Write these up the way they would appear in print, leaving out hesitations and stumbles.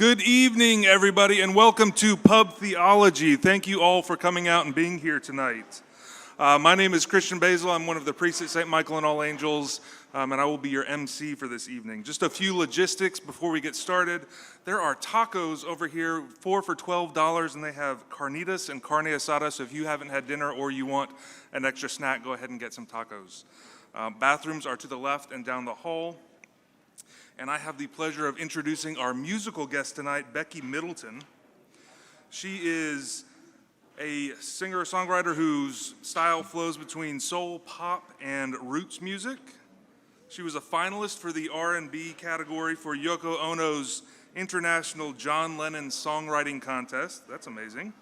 Good evening, everybody, and welcome to Pub Theology. Thank you all for coming out and being here tonight. My name is Christian Basil. I'm one of the priests at St. Michael and All Angels, and I will be your MC for this evening. Just a few logistics before we get started. There are tacos over here, 4 for $12, and they have carnitas and carne asada, so if you haven't had dinner or you want an extra snack, go ahead and get some tacos. Bathrooms are to the left and down the hall. And I have the pleasure of introducing our musical guest tonight, Becky Middleton. She is a singer-songwriter whose style flows between soul, pop, and roots music. She was a finalist for the R&B category for Yoko Ono's International John Lennon Songwriting Contest. That's amazing.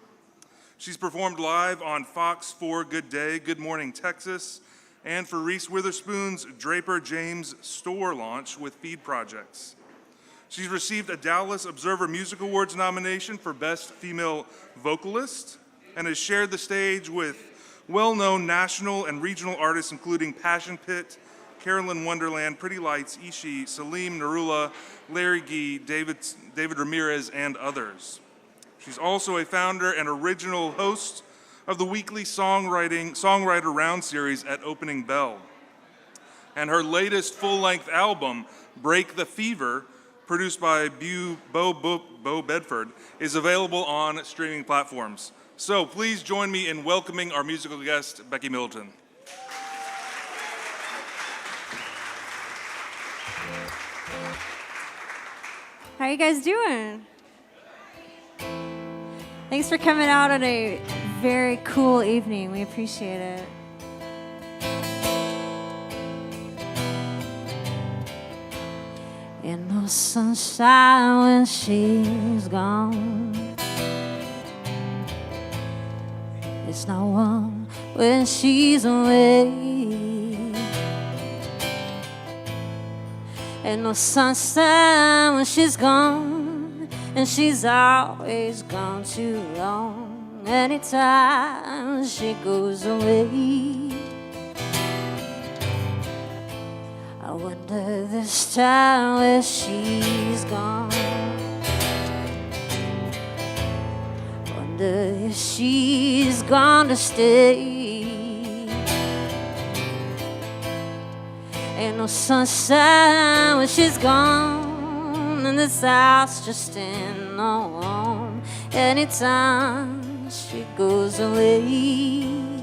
She's performed live on Fox 4 Good Day, Good Morning Texas, and for Reese Witherspoon's Draper James store launch with Feed Projects. She's received a Dallas Observer Music Awards nomination for Best Female Vocalist and has shared the stage with well-known national and regional artists including Passion Pit, Carolyn Wonderland, Pretty Lights, Ishi, Salim Narula, Larry Gee, David Ramirez, and others. She's also a founder and original host of the weekly Songwriter Round series at Opening Bell. And her latest full-length album, Break the Fever, produced by Bo Bedford, is available on streaming platforms. So please join me in welcoming our musical guest, Becky Middleton. How you guys doing? Thanks for coming out on a very cool evening. We appreciate it. In the sunshine when she's gone, it's not warm when she's away. In the sunshine when she's gone, and she's always gone too long. Anytime she goes away, I wonder this time where she's gone. Wonder if she's gone to stay. Ain't no sunshine when she's gone, and this house just ain't no home. Anytime she goes away,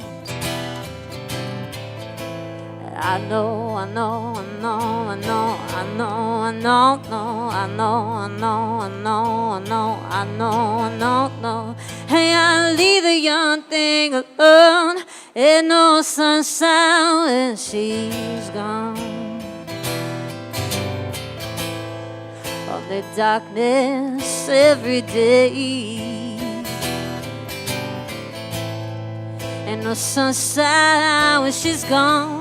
I know, I know, I know, I know, I know, I know, I know, I know, I know, I know, I know, I know, no. Hey, I leave the young thing alone. Ain't no sunshine when she's gone. Only darkness every day. Ain't no sunshine when she's gone.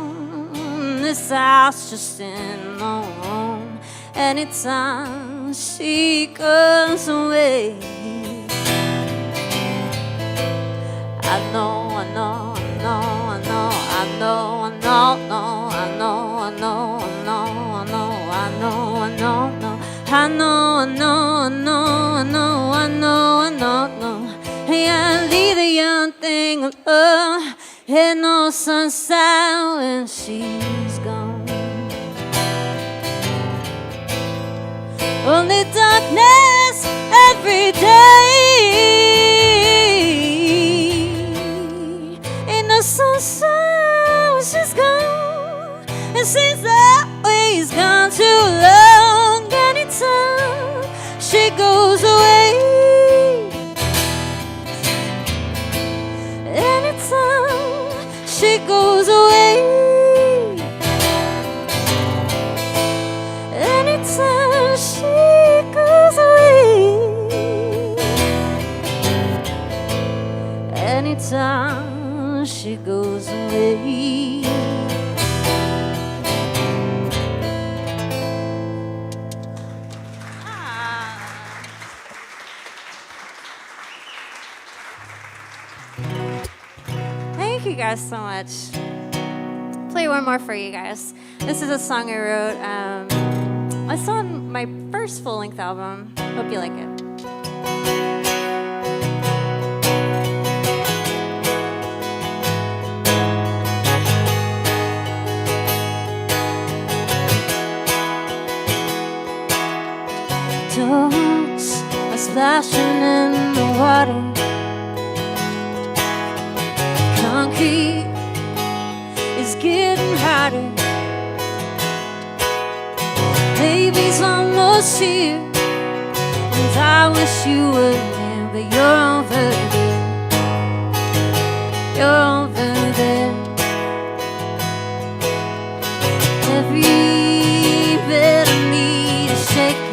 This house just ain't no home. Anytime she goes away, I know, I know, I know, I know, I know, I know, no, I know, I know, I know, I know, I know, I know, no, I know, I know, I know, I know, I know, I know, no. Hey, I leave the young thing alone. Ain't no sunshine when she's gone. Only darkness every day. Ain't no sunshine when she's gone, and she's always gone too long. Anytime she goes away, anytime she goes away, anytime she goes away, anytime she goes away. Thank you guys so much. Play one more for you guys. This is a song I wrote. I saw on my first full-length album. Hope you like it. splashing in the water. Concrete is getting harder. Baby's almost here, and I wish you were there, but you're over there. You're over there. Every bit of me is shaking.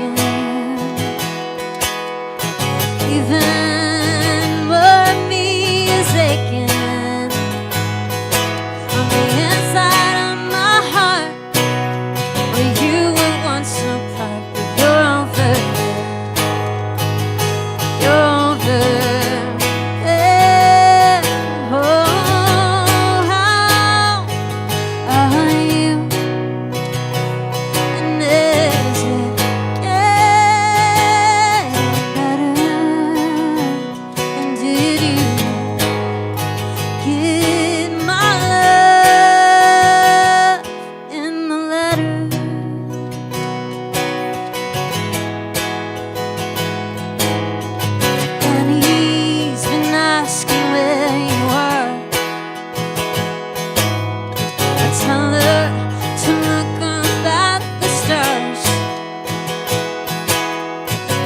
Even more of me is aching. On the inside of my heart, where you were once a part, but you're over there. You're over there. Oh, how are you? And is it getting better? And did you get my love in the letter? And he's been asking where you are. I tell her to look up at the stars,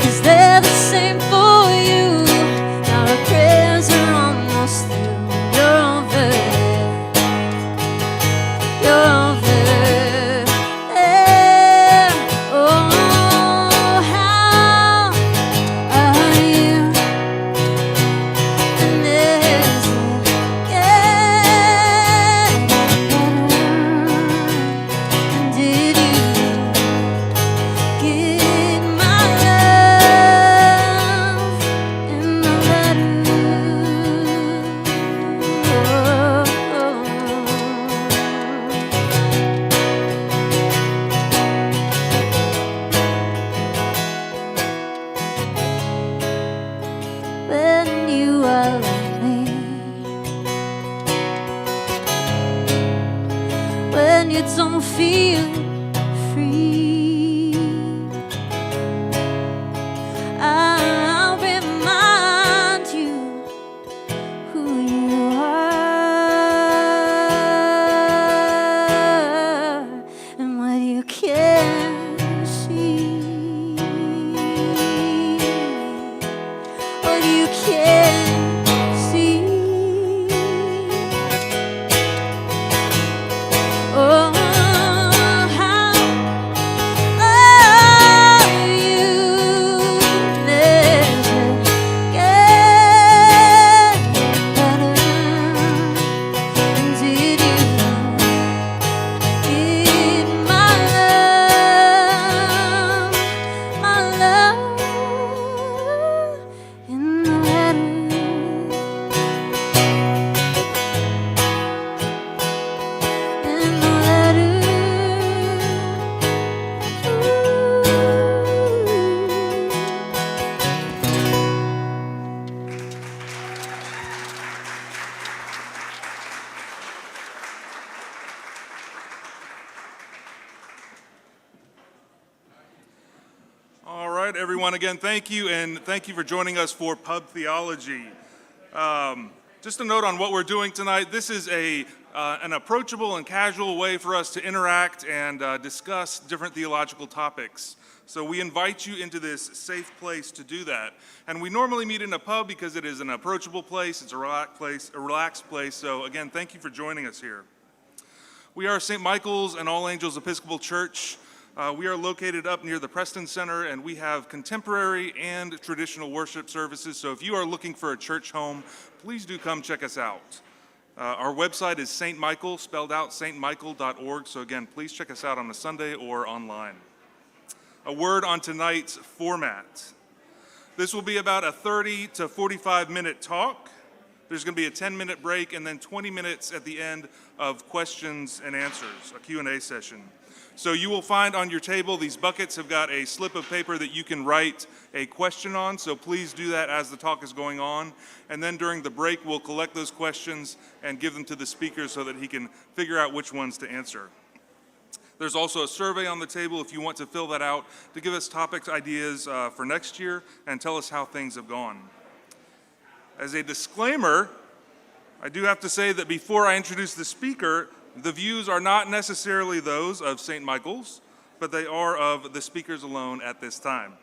'cause they're the same for you. Now our prayers are almost through. You're over there. You're over there. Oh, how are you? And is it getting better? And did you get my love in the letter? When you are lonely, when you don't feel free, I'll remind you who you are and what you can see. What you can see. Oh, how are you? Is it getting better? And did you get my love in the letter? In the letter. All right, everyone, again, thank you, and thank you for joining us for Pub Theology. Just a note on what we're doing tonight. This is an approachable and casual way for us to interact and discuss different theological topics. So we invite you into this safe place to do that. And we normally meet in a pub because it is an approachable place, it's a relaxed place. So again, thank you for joining us here. We are St. Michael's and All Angels Episcopal Church. We are located up near the Preston Center, and we have contemporary and traditional worship services. So if you are looking for a church home, please do come check us out. Our website is St. Michael, spelled out stmichael.org. So again, please check us out on a Sunday or online. A word on tonight's format. This will be about a 30 to 45-minute talk. There's going to be a 10-minute break and then 20 minutes at the end of questions and answers, a Q&A session. So you will find on your table, these buckets have got a slip of paper that you can write a question on, so please do that as the talk is going on. And then during the break, we'll collect those questions and give them to the speaker so that he can figure out which ones to answer. There's also a survey on the table if you want to fill that out to give us topic ideas for next year and tell us how things have gone. As a disclaimer, I do have to say that before I introduce the speaker, the views are not necessarily those of St. Michael's, but they are of the speakers alone at this time.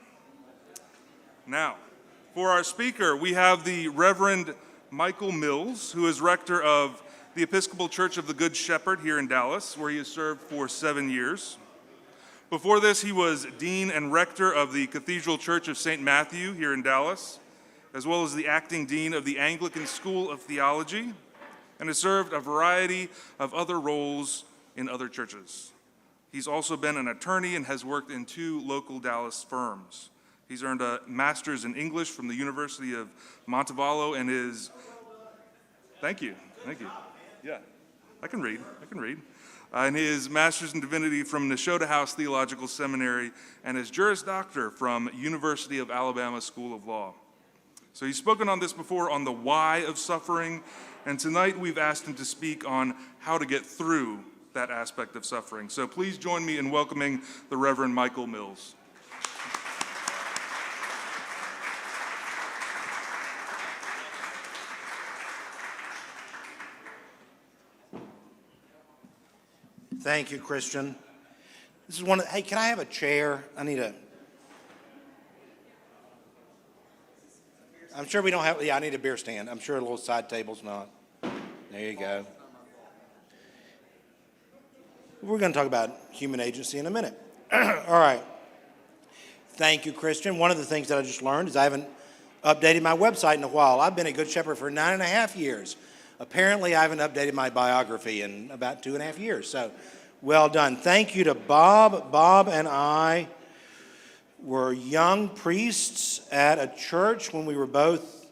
Now, for our speaker, we have the Reverend Michael Mills, who is rector of the Episcopal Church of the Good Shepherd here in Dallas, where he has served for 7 years. Before this, he was dean and rector of the Cathedral Church of St. Matthew here in Dallas, as well as the acting dean of the Anglican School of Theology, and has served a variety of other roles in other churches. He's also been an attorney and has worked in 2 local Dallas firms. He's earned a master's in English from the University of Montevallo and is, thank you. Yeah, I can read. And his master's in divinity from Nashotah House Theological Seminary and his Juris Doctor from University of Alabama School of Law. So he's spoken on this before on the why of suffering, and tonight we've asked him to speak on how to get through that aspect of suffering. So please join me in welcoming the Reverend Michael Mills. Thank you, Christian. This is hey, can I have a chair? I'm sure we don't have, I need a beer stand. I'm sure a little side table's not. There you go. We're going to talk about human agency in a minute. All right. Thank you, Christian. One of the things that I just learned is I haven't updated my website in a while. I've been at Good Shepherd for 9.5 years. Apparently, I haven't updated my biography in about 2.5 years. So, well done. Thank you to Bob. Bob and I were young priests at a church when we were both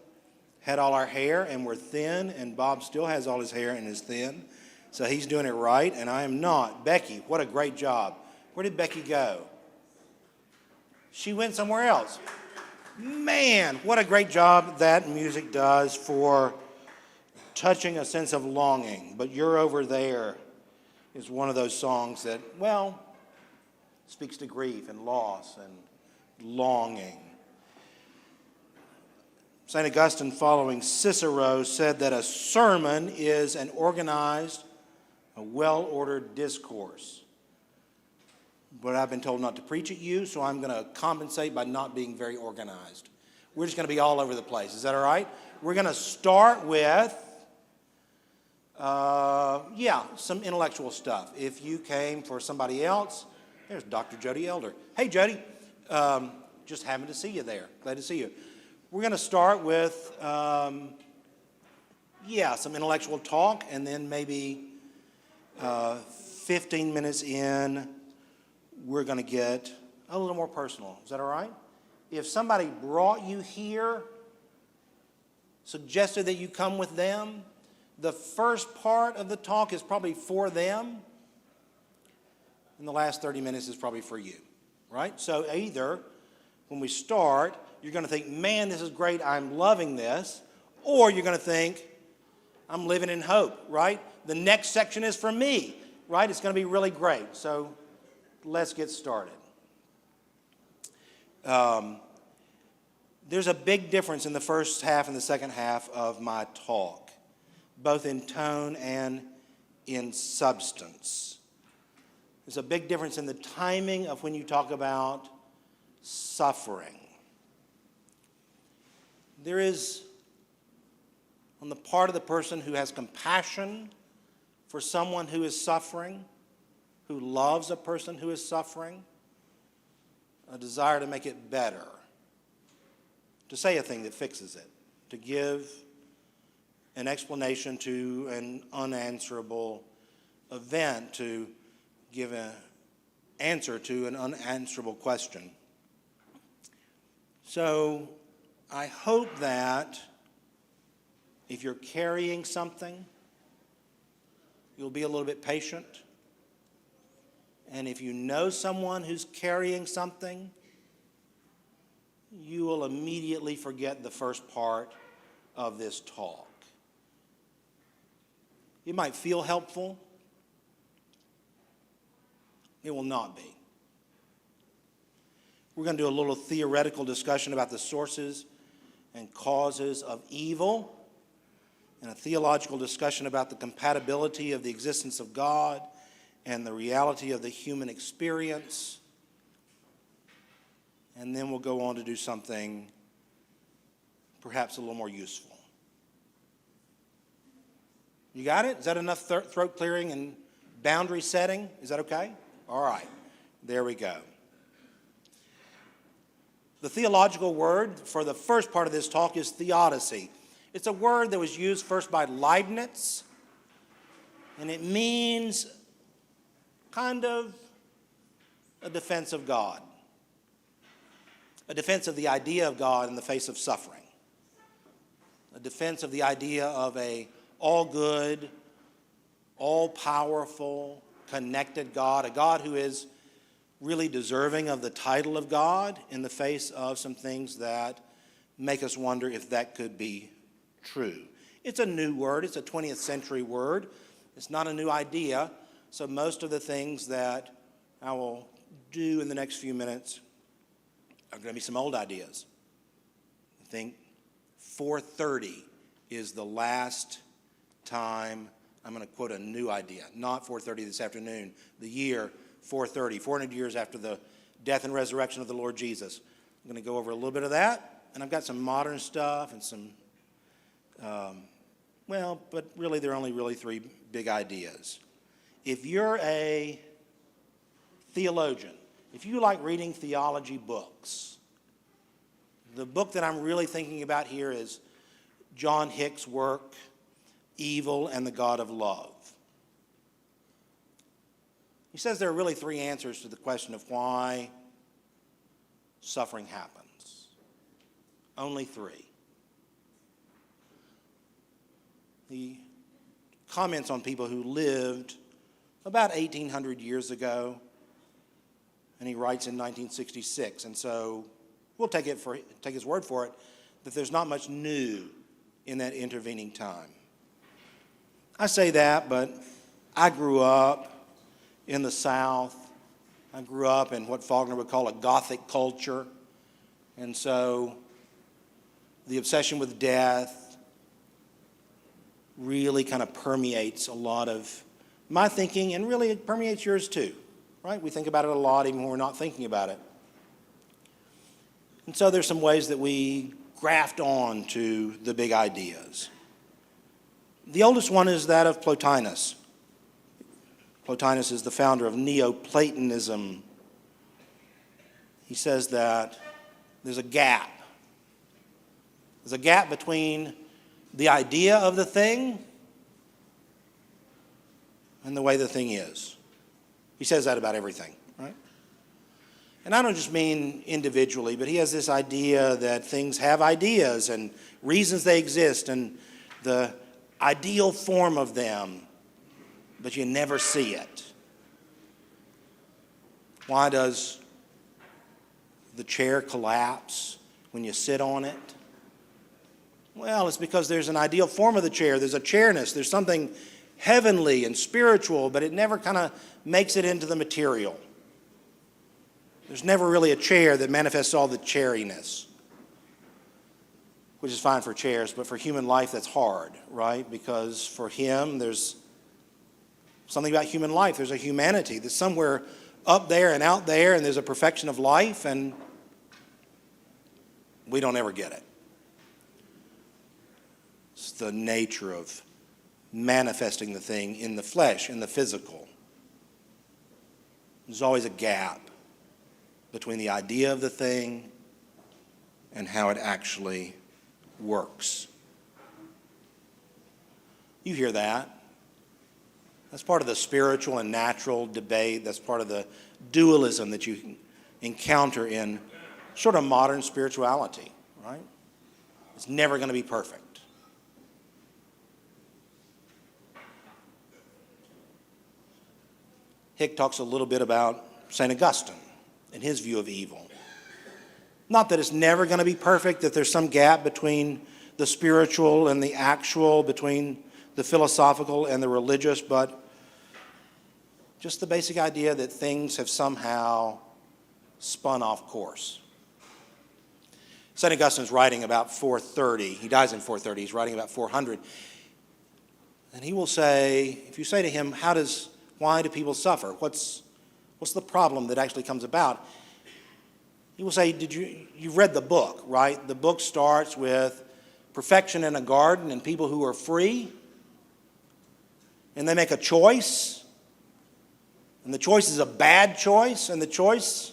had all our hair and were thin, and Bob still has all his hair and is thin. So he's doing it right, and I am not. Becky, what a great job. Where did Becky go? She went somewhere else. Man, what a great job that music does for touching a sense of longing. But You're Over There is one of those songs that, well, speaks to grief and loss and longing. St. Augustine, following Cicero, said that a sermon is an organized, a well-ordered discourse. But I've been told not to preach at you, so I'm going to compensate by not being very organized. We're just going to be all over the place. Is that all right? We're going to start with some intellectual stuff. If you came for somebody else, there's Dr. Jody Elder. Hey, Jody. Just happy to see you there. Glad to see you. We're going to start with, some intellectual talk, and then maybe 15 minutes in, we're going to get a little more personal. Is that all right? If somebody brought you here, suggested that you come with them, the first part of the talk is probably for them, and the last 30 minutes is probably for you, right? So either when we start, you're going to think, man, this is great, I'm loving this, or you're going to think, I'm living in hope, right? The next section is for me, right? It's going to be really great. So let's get started. There's a big difference in the first half and the second half of my talk, both in tone and in substance. There's a big difference in the timing of when you talk about suffering. There is, on the part of the person who has compassion for someone who is suffering, who loves a person who is suffering, a desire to make it better, to say a thing that fixes it, to give an explanation to an unanswerable event, to give an answer to an unanswerable question. So I hope that if you're carrying something, you'll be a little bit patient. And if you know someone who's carrying something, you will immediately forget the first part of this talk. It might feel helpful, It will not be. We're going to do a little theoretical discussion about the sources and causes of evil, and a theological discussion about the compatibility of the existence of God and the reality of the human experience. And then we'll go on to do something perhaps a little more useful. You got it? Is that enough throat clearing and boundary setting? Is that okay? All right. There we go. The theological word for the first part of this talk is theodicy. It's a word that was used first by Leibniz, and it means kind of a defense of God, a defense of the idea of God in the face of suffering, a defense of the idea of a all-good, all-powerful, connected God, a God who is really deserving of the title of God in the face of some things that make us wonder if that could be true. It's a new word. It's a 20th century word. It's not a new idea. So most of the things that I will do in the next few minutes are going to be some old ideas. I think 4:30 is the last time I'm going to quote a new idea, not 4:30 this afternoon, the year 430, 400 years after the death and resurrection of the Lord Jesus. I'm going to go over a little bit of that, and I've got some modern stuff and some, but really there are only really three big ideas. If you're a theologian, if you like reading theology books, the book that I'm really thinking about here is John Hick's work, Evil and the God of Love. He says there are really three answers to the question of why suffering happens. Only three. He comments on people who lived about 1,800 years ago, and he writes in 1966. And so we'll take his word for it that there's not much new in that intervening time. I say that, but I grew up in the South. I grew up in what Faulkner would call a Gothic culture. And so the obsession with death really kind of permeates a lot of my thinking, and really it permeates yours too, right? We think about it a lot even when we're not thinking about it. And so there's some ways that we graft on to the big ideas. The oldest one is that of Plotinus. Plotinus is the founder of Neoplatonism. He says that there's a gap. There's a gap between the idea of the thing and the way the thing is. He says that about everything, right? And I don't just mean individually, but he has this idea that things have ideas and reasons they exist and the ideal form of them, but you never see it. Why does the chair collapse when you sit on it? Well, it's because there's an ideal form of the chair. There's a chairness. There's something heavenly and spiritual, but it never kind of makes it into the material. There's never really a chair that manifests all the chairiness, which is fine for chairs, but for human life that's hard, right? Because for him, there's something about human life. There's a humanity that's somewhere up there and out there, and there's a perfection of life, and we don't ever get it. It's the nature of manifesting the thing in the flesh, in the physical. There's always a gap between the idea of the thing and how it actually works. You hear that. That's part of the spiritual and natural debate. That's part of the dualism that you encounter in sort of modern spirituality, right? It's never going to be perfect. Hick talks a little bit about St. Augustine and his view of evil. Not that it's never going to be perfect, that there's some gap between the spiritual and the actual, between the philosophical and the religious, but Just the basic idea that things have somehow spun off course. St. Augustine's writing about 430. He dies in 430. He's writing about 400. And he will say, if you say to him, why do people suffer? What's the problem that actually comes about? He will say, you've read the book, right? The book starts with perfection in a garden and people who are free. And they make a choice. And the choice is a bad choice. And the choice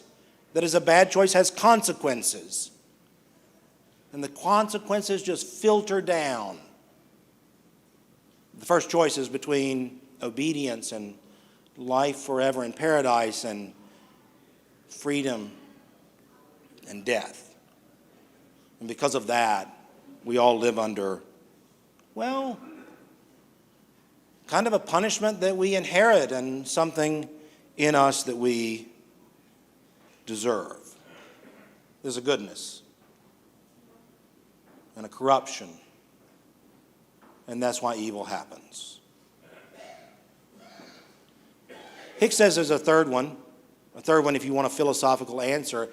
that is a bad choice has consequences. And the consequences just filter down. The first choice is between obedience and life forever in paradise and freedom and death. And because of that, we all live under, well, kind of a punishment that we inherit and something in us that we deserve. There's a goodness and a corruption, and that's why evil happens. Hicks says there's a third one if you want a philosophical answer,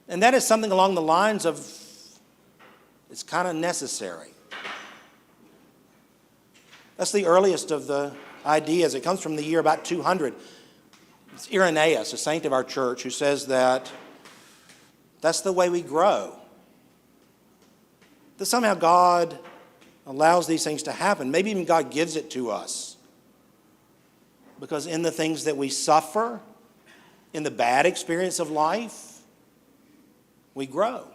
and that is something along the lines of it's kind of necessary. That's the earliest of the ideas. It comes from the year about 200. It's Irenaeus, a saint of our church, who says that that's the way we grow. That somehow God allows these things to happen. Maybe even God gives it to us. Because in the things that we suffer, in the bad experience of life, we grow.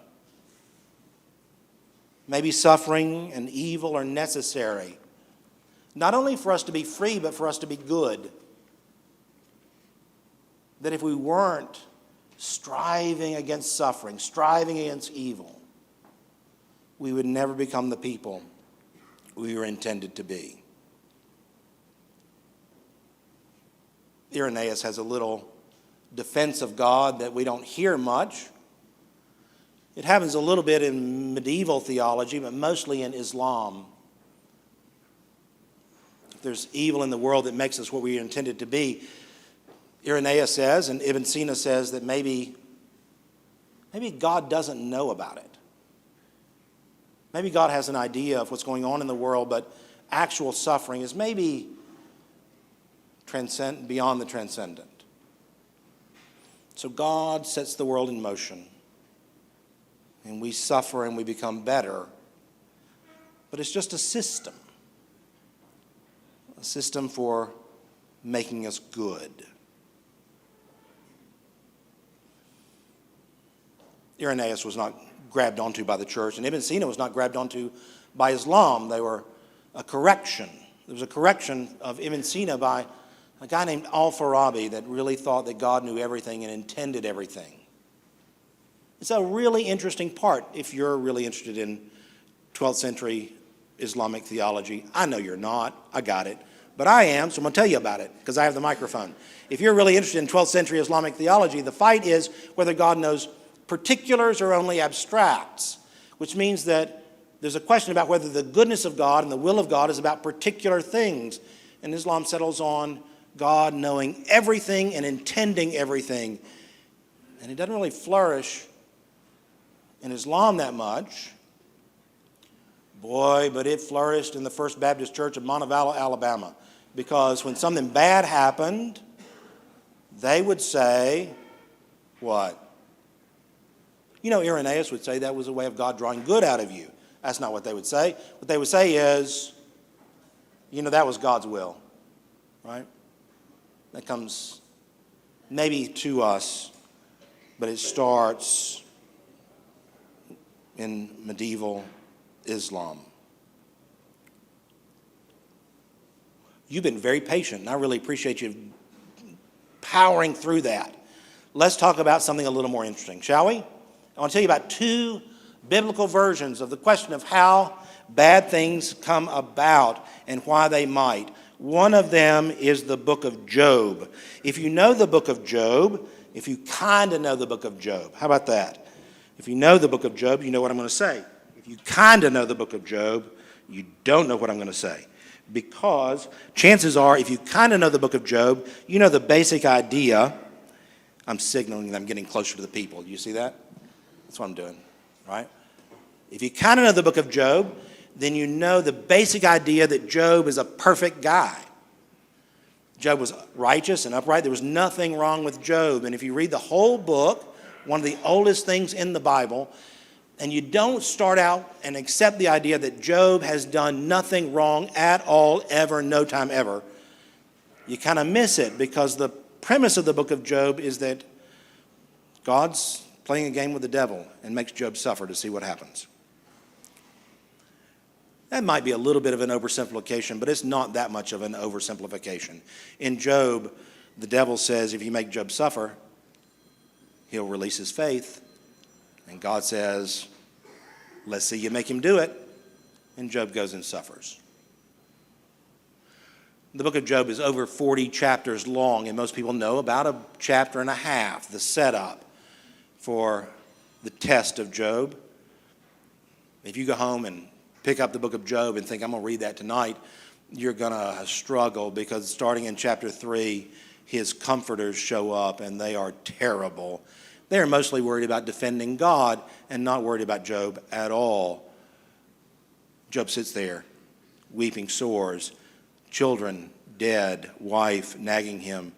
Maybe suffering and evil are necessary, not only for us to be free, but for us to be good. That if we weren't striving against suffering, striving against evil, we would never become the people we were intended to be. Irenaeus has a little defense of God that we don't hear much. It happens a little bit in medieval theology, but mostly in Islam. If there's evil in the world that makes us what we are intended to be, Irenaeus says, and Ibn Sina says, that maybe God doesn't know about it. Maybe God has an idea of what's going on in the world, but actual suffering is maybe beyond the transcendent. So God sets the world in motion. And we suffer and we become better. But it's just a system for making us good. Irenaeus was not grabbed onto by the church, and Ibn Sina was not grabbed onto by Islam. They were a correction. There was a correction of Ibn Sina by a guy named Al-Farabi that really thought that God knew everything and intended everything. It's a really interesting part if you're really interested in 12th century Islamic theology. I know you're not. I got it. But I am, so I'm going to tell you about it because I have the microphone. If you're really interested in 12th century Islamic theology, the fight is whether God knows particulars or only abstracts, which means that there's a question about whether the goodness of God and the will of God is about particular things. And Islam settles on God knowing everything and intending everything. And it doesn't really flourish in Islam that much. Boy, but it flourished in the First Baptist Church of Montevallo, Alabama. Because when something bad happened, they would say, what? You know, Irenaeus would say that was a way of God drawing good out of you. That's not what they would say. What they would say is, that was God's will, right? That comes maybe to us, but it starts in medieval Islam. You've been very patient, and I really appreciate you powering through that. Let's talk about something a little more interesting, shall we? I want to tell you about two biblical versions of the question of how bad things come about and why they might. One of them is the book of Job. If you know the book of Job, if you kind of know the book of Job, how about that? If you know the book of Job, you know what I'm going to say. If you kind of know the book of Job, you don't know what I'm going to say. Because chances are, if you kind of know the book of Job, you know the basic idea. I'm signaling that I'm getting closer to the people. Do you see that? That's what I'm doing, right? If you kind of know the book of Job, then you know the basic idea that Job is a perfect guy. Job was righteous and upright. There was nothing wrong with Job. And if you read the whole book, one of the oldest things in the Bible, and you don't start out and accept the idea that Job has done nothing wrong at all, ever, no time ever, you kind of miss it, because the premise of the book of Job is that God's playing a game with the devil and makes Job suffer to see what happens. That might be a little bit of an oversimplification, but it's not that much of an oversimplification. In Job, the devil says if you make Job suffer, he'll release his faith. And God says, let's see you make him do it. And Job goes and suffers. The book of Job is over 40 chapters long, and most people know about a chapter and a half, the setup for the test of Job. If you go home and pick up the book of Job and think, I'm going to read that tonight, you're going to struggle, because starting in chapter 3, his comforters show up, and they are terrible. They are mostly worried about defending God and not worried about Job at all. Job sits there, weeping sores, children dead, wife nagging him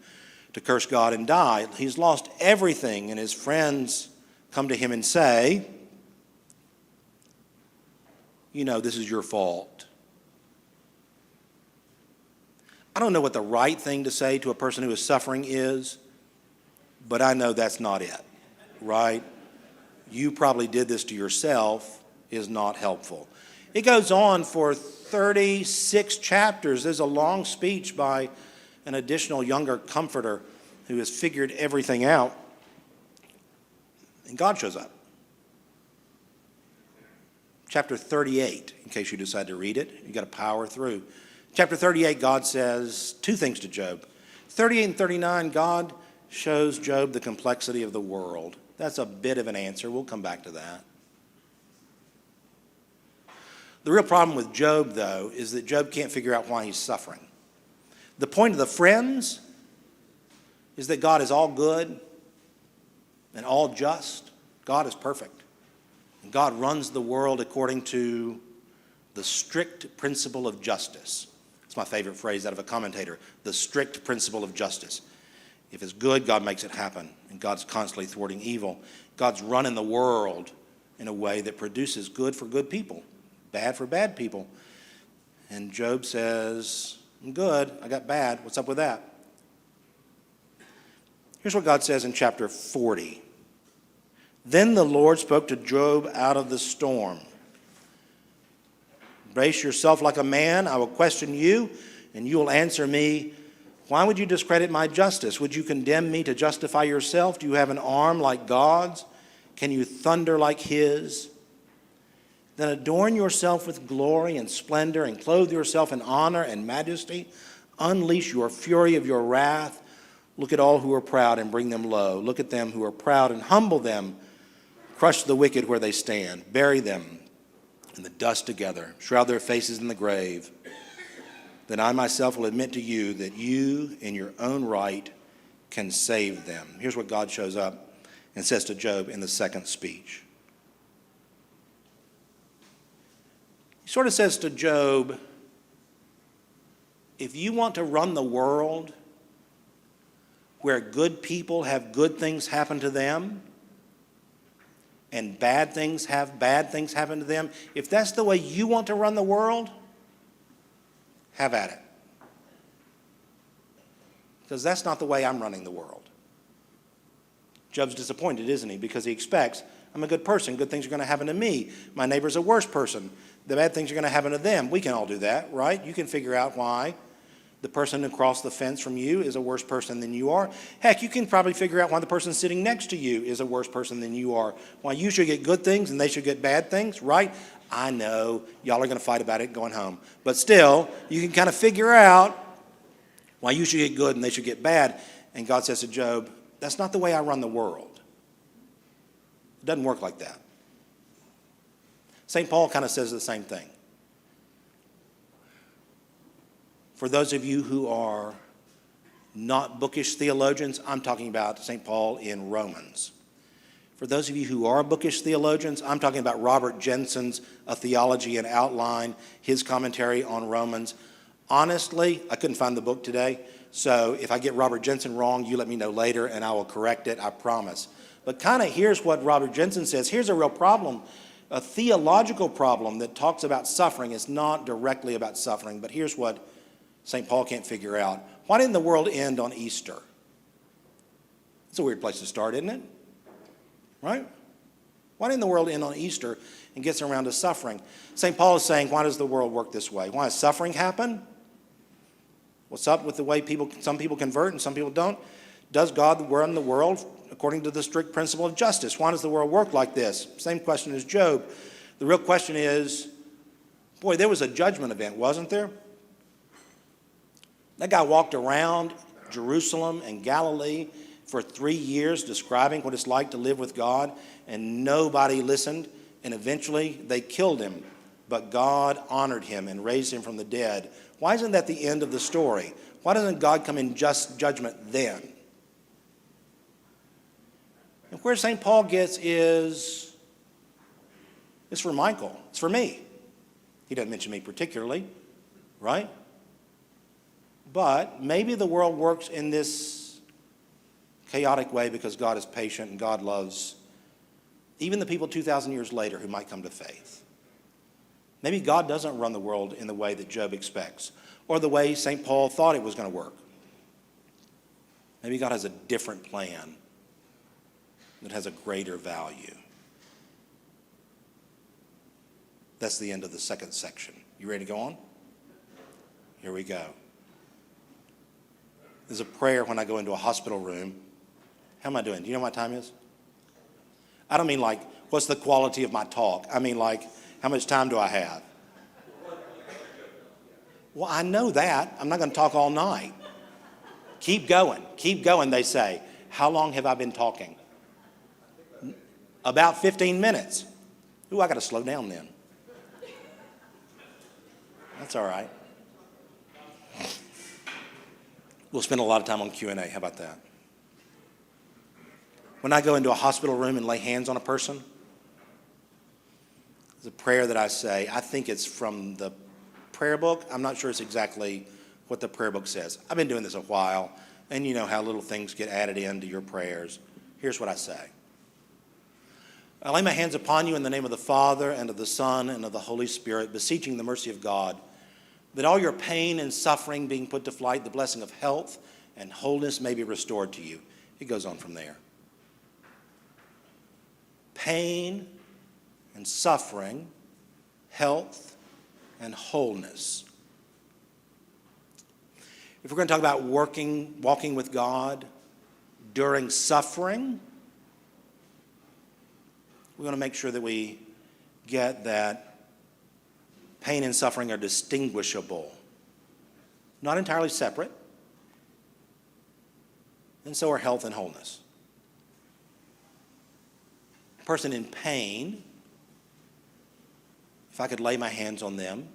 to curse God and die. He's lost everything, and his friends come to him and say, you know, this is your fault. I don't know what the right thing to say to a person who is suffering is, but I know that's not it. Right? You probably did this to yourself is not helpful. It goes on for 36 chapters. There's a long speech by an additional younger comforter who has figured everything out. And God shows up. Chapter 38, in case you decide to read it, you got to power through. Chapter 38, God says two things to Job. 38 and 39, God shows Job the complexity of the world. That's a bit of an answer. We'll come back to that. The real problem with Job, though, is that Job can't figure out why he's suffering. The point of the friends is that God is all good and all just. God is perfect. And God runs the world according to the strict principle of justice. It's my favorite phrase out of a commentator, the strict principle of justice. If it's good, God makes it happen, and God's constantly thwarting evil. God's running the world in a way that produces good for good people, bad for bad people. And Job says, I'm good, I got bad. What's up with that? Here's what God says in chapter 40. Then the Lord spoke to Job out of the storm. Brace yourself like a man. I will question you, and you will answer me. Why would you discredit my justice? Would you condemn me to justify yourself? Do you have an arm like God's? Can you thunder like his? Then adorn yourself with glory and splendor, and clothe yourself in honor and majesty. Unleash your fury of your wrath. Look at all who are proud and bring them low. Look at them who are proud and humble them. Crush the wicked where they stand. Bury them in the dust together. Shroud their faces in the grave. Then I myself will admit to you that you, in your own right, can save them. Here's what God shows up and says to Job in the second speech. He sort of says to Job, if you want to run the world where good people have good things happen to them and bad things have bad things happen to them, if that's the way you want to run the world, have at it. Because that's not the way I'm running the world. Job's disappointed, isn't he? Because he expects, I'm a good person. Good things are going to happen to me. My neighbor's a worse person. The bad things are going to happen to them. We can all do that, right? You can figure out why the person across the fence from you is a worse person than you are. Heck, you can probably figure out why the person sitting next to you is a worse person than you are. Why you should get good things and they should get bad things, right? I know y'all are going to fight about it going home. But still, you can kind of figure out why you should get good and they should get bad. And God says to Job, that's not the way I run the world. It doesn't work like that. St. Paul kind of says the same thing. For those of you who are not bookish theologians, I'm talking about St. Paul in Romans. For those of you who are bookish theologians, I'm talking about Robert Jensen's A Theology and Outline, his commentary on Romans. Honestly, I couldn't find the book today, so if I get Robert Jensen wrong, you let me know later and I will correct it, I promise. But kind of here's what Robert Jensen says. Here's a real problem, a theological problem that talks about suffering. It's not directly about suffering, but here's what St. Paul can't figure out. Why didn't the world end on Easter? It's a weird place to start, isn't it? Right? Why didn't the world end on Easter and gets around to suffering? St. Paul is saying, why does the world work this way? Why does suffering happen? What's up with the way some people convert and some people don't? Does God run the world according to the strict principle of justice? Why does the world work like this? Same question as Job. The real question is, boy, there was a judgment event, wasn't there? That guy walked around Jerusalem and Galilee for 3 years describing what it's like to live with God, and nobody listened, and eventually they killed him. But God honored him and raised him from the dead. Why isn't that the end of the story? Why doesn't God come in just judgment then? And where St. Paul gets is, it's for Michael. It's for me. He doesn't mention me particularly, right? But maybe the world works in this chaotic way because God is patient and God loves even the people 2,000 years later who might come to faith. Maybe God doesn't run the world in the way that Job expects or the way St. Paul thought it was going to work. Maybe God has a different plan that has a greater value. That's the end of the second section. You ready to go on? Here we go. There's a prayer when I go into a hospital room. How am I doing? Do you know what time is? I don't mean like, what's the quality of my talk? I mean like, how much time do I have? Well, I know that. I'm not going to talk all night. Keep going, they say. How long have I been talking? About 15 minutes. Ooh, I got to slow down then. That's all right. We'll spend a lot of time on Q&A. How about that? When I go into a hospital room and lay hands on a person, there's a prayer that I say. I think it's from the prayer book. I'm not sure it's exactly what the prayer book says. I've been doing this a while, and you know how little things get added into your prayers. Here's what I say. I lay my hands upon you in the name of the Father, and of the Son, and of the Holy Spirit, beseeching the mercy of God, that all your pain and suffering being put to flight, the blessing of health and wholeness may be restored to you. It goes on from there. Pain and suffering, health and wholeness. If we're going to talk about walking with God during suffering, we want to make sure that we get that pain and suffering are distinguishable, not entirely separate, and so are health and wholeness. A person in pain, if I could lay my hands on them,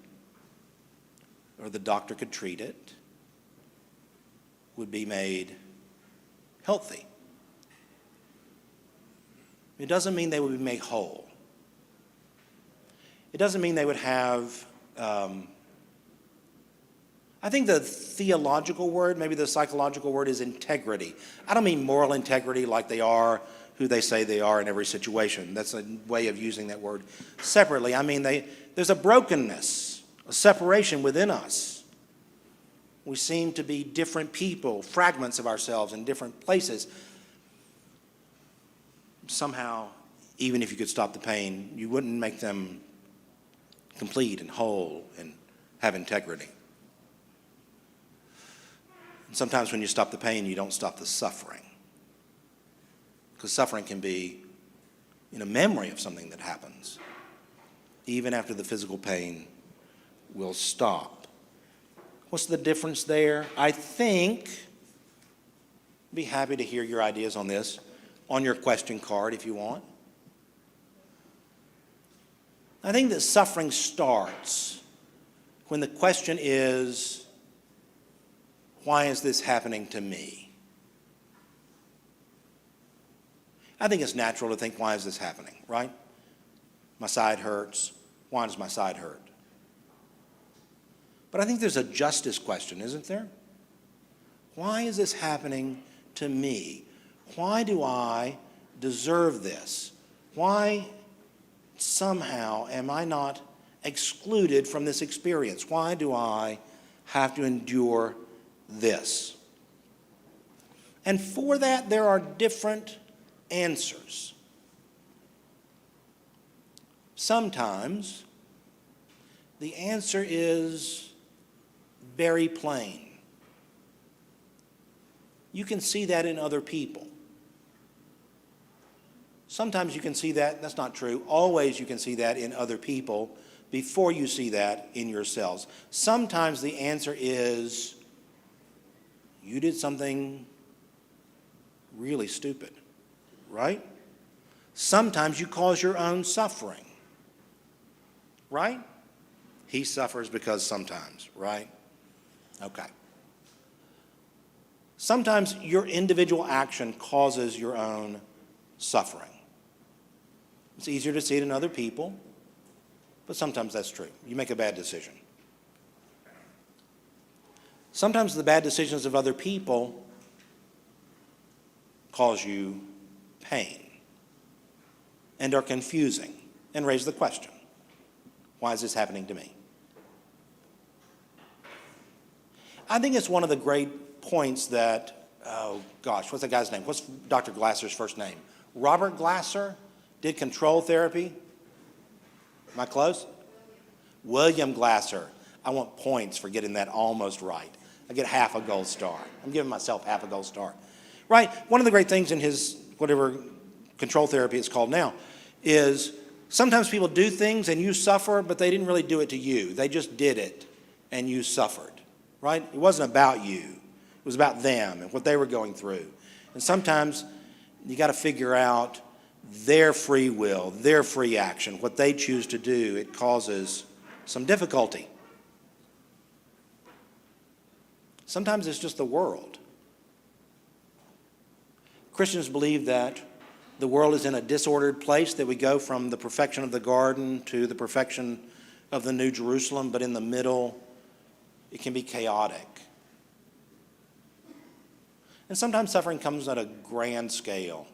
or the doctor could treat it, would be made healthy. It doesn't mean they would be made whole. It doesn't mean they would have, I think the theological word, maybe the psychological word is integrity. I don't mean moral integrity like they are who they say they are in every situation. That's a way of using that word separately. I mean, there's a brokenness, a separation within us. We seem to be different people, fragments of ourselves in different places. Somehow, even if you could stop the pain, you wouldn't make them complete and whole and have integrity. And sometimes when you stop the pain, you don't stop the suffering. Because suffering can be in a memory of something that happens, even after the physical pain will stop. What's the difference there? I think, I'd be happy to hear your ideas on this on your question card if you want. I think that suffering starts when the question is, why is this happening to me? I think it's natural to think, why is this happening, right? My side hurts. Why does my side hurt? But I think there's a justice question, isn't there? Why is this happening to me? Why do I deserve this? Why somehow am I not excluded from this experience? Why do I have to endure this? And for that, there are different answers. Sometimes the answer is very plain. You can see that in other people. Sometimes you can see that, that's not true. Always you can see that in other people before you see that in yourselves. Sometimes the answer is you did something really stupid, right? Sometimes you cause your own suffering, right? He suffers because sometimes, right? Okay. Sometimes your individual action causes your own suffering. It's easier to see it in other people, but sometimes that's true. You make a bad decision. Sometimes the bad decisions of other people cause you pain and are confusing and raise the question, why is this happening to me? I think it's one of the great points that, what's that guy's name? What's Dr. Glasser's first name? Robert Glasser did control therapy. Am I close? William Glasser. I want points for getting that almost right. I get half a gold star. I'm giving myself half a gold star. Right? One of the great things in his, whatever control therapy it's called now, is sometimes people do things and you suffer, but they didn't really do it to you. They just did it and you suffered. Right? It wasn't about you. It was about them and what they were going through. And sometimes you got to figure out their free will, their free action, what they choose to do. It causes some difficulty. Sometimes it's just the world. Christians believe that the world is in a disordered place, that we go from the perfection of the garden to the perfection of the New Jerusalem, but in the middle, it can be chaotic. And sometimes suffering comes at a grand scale.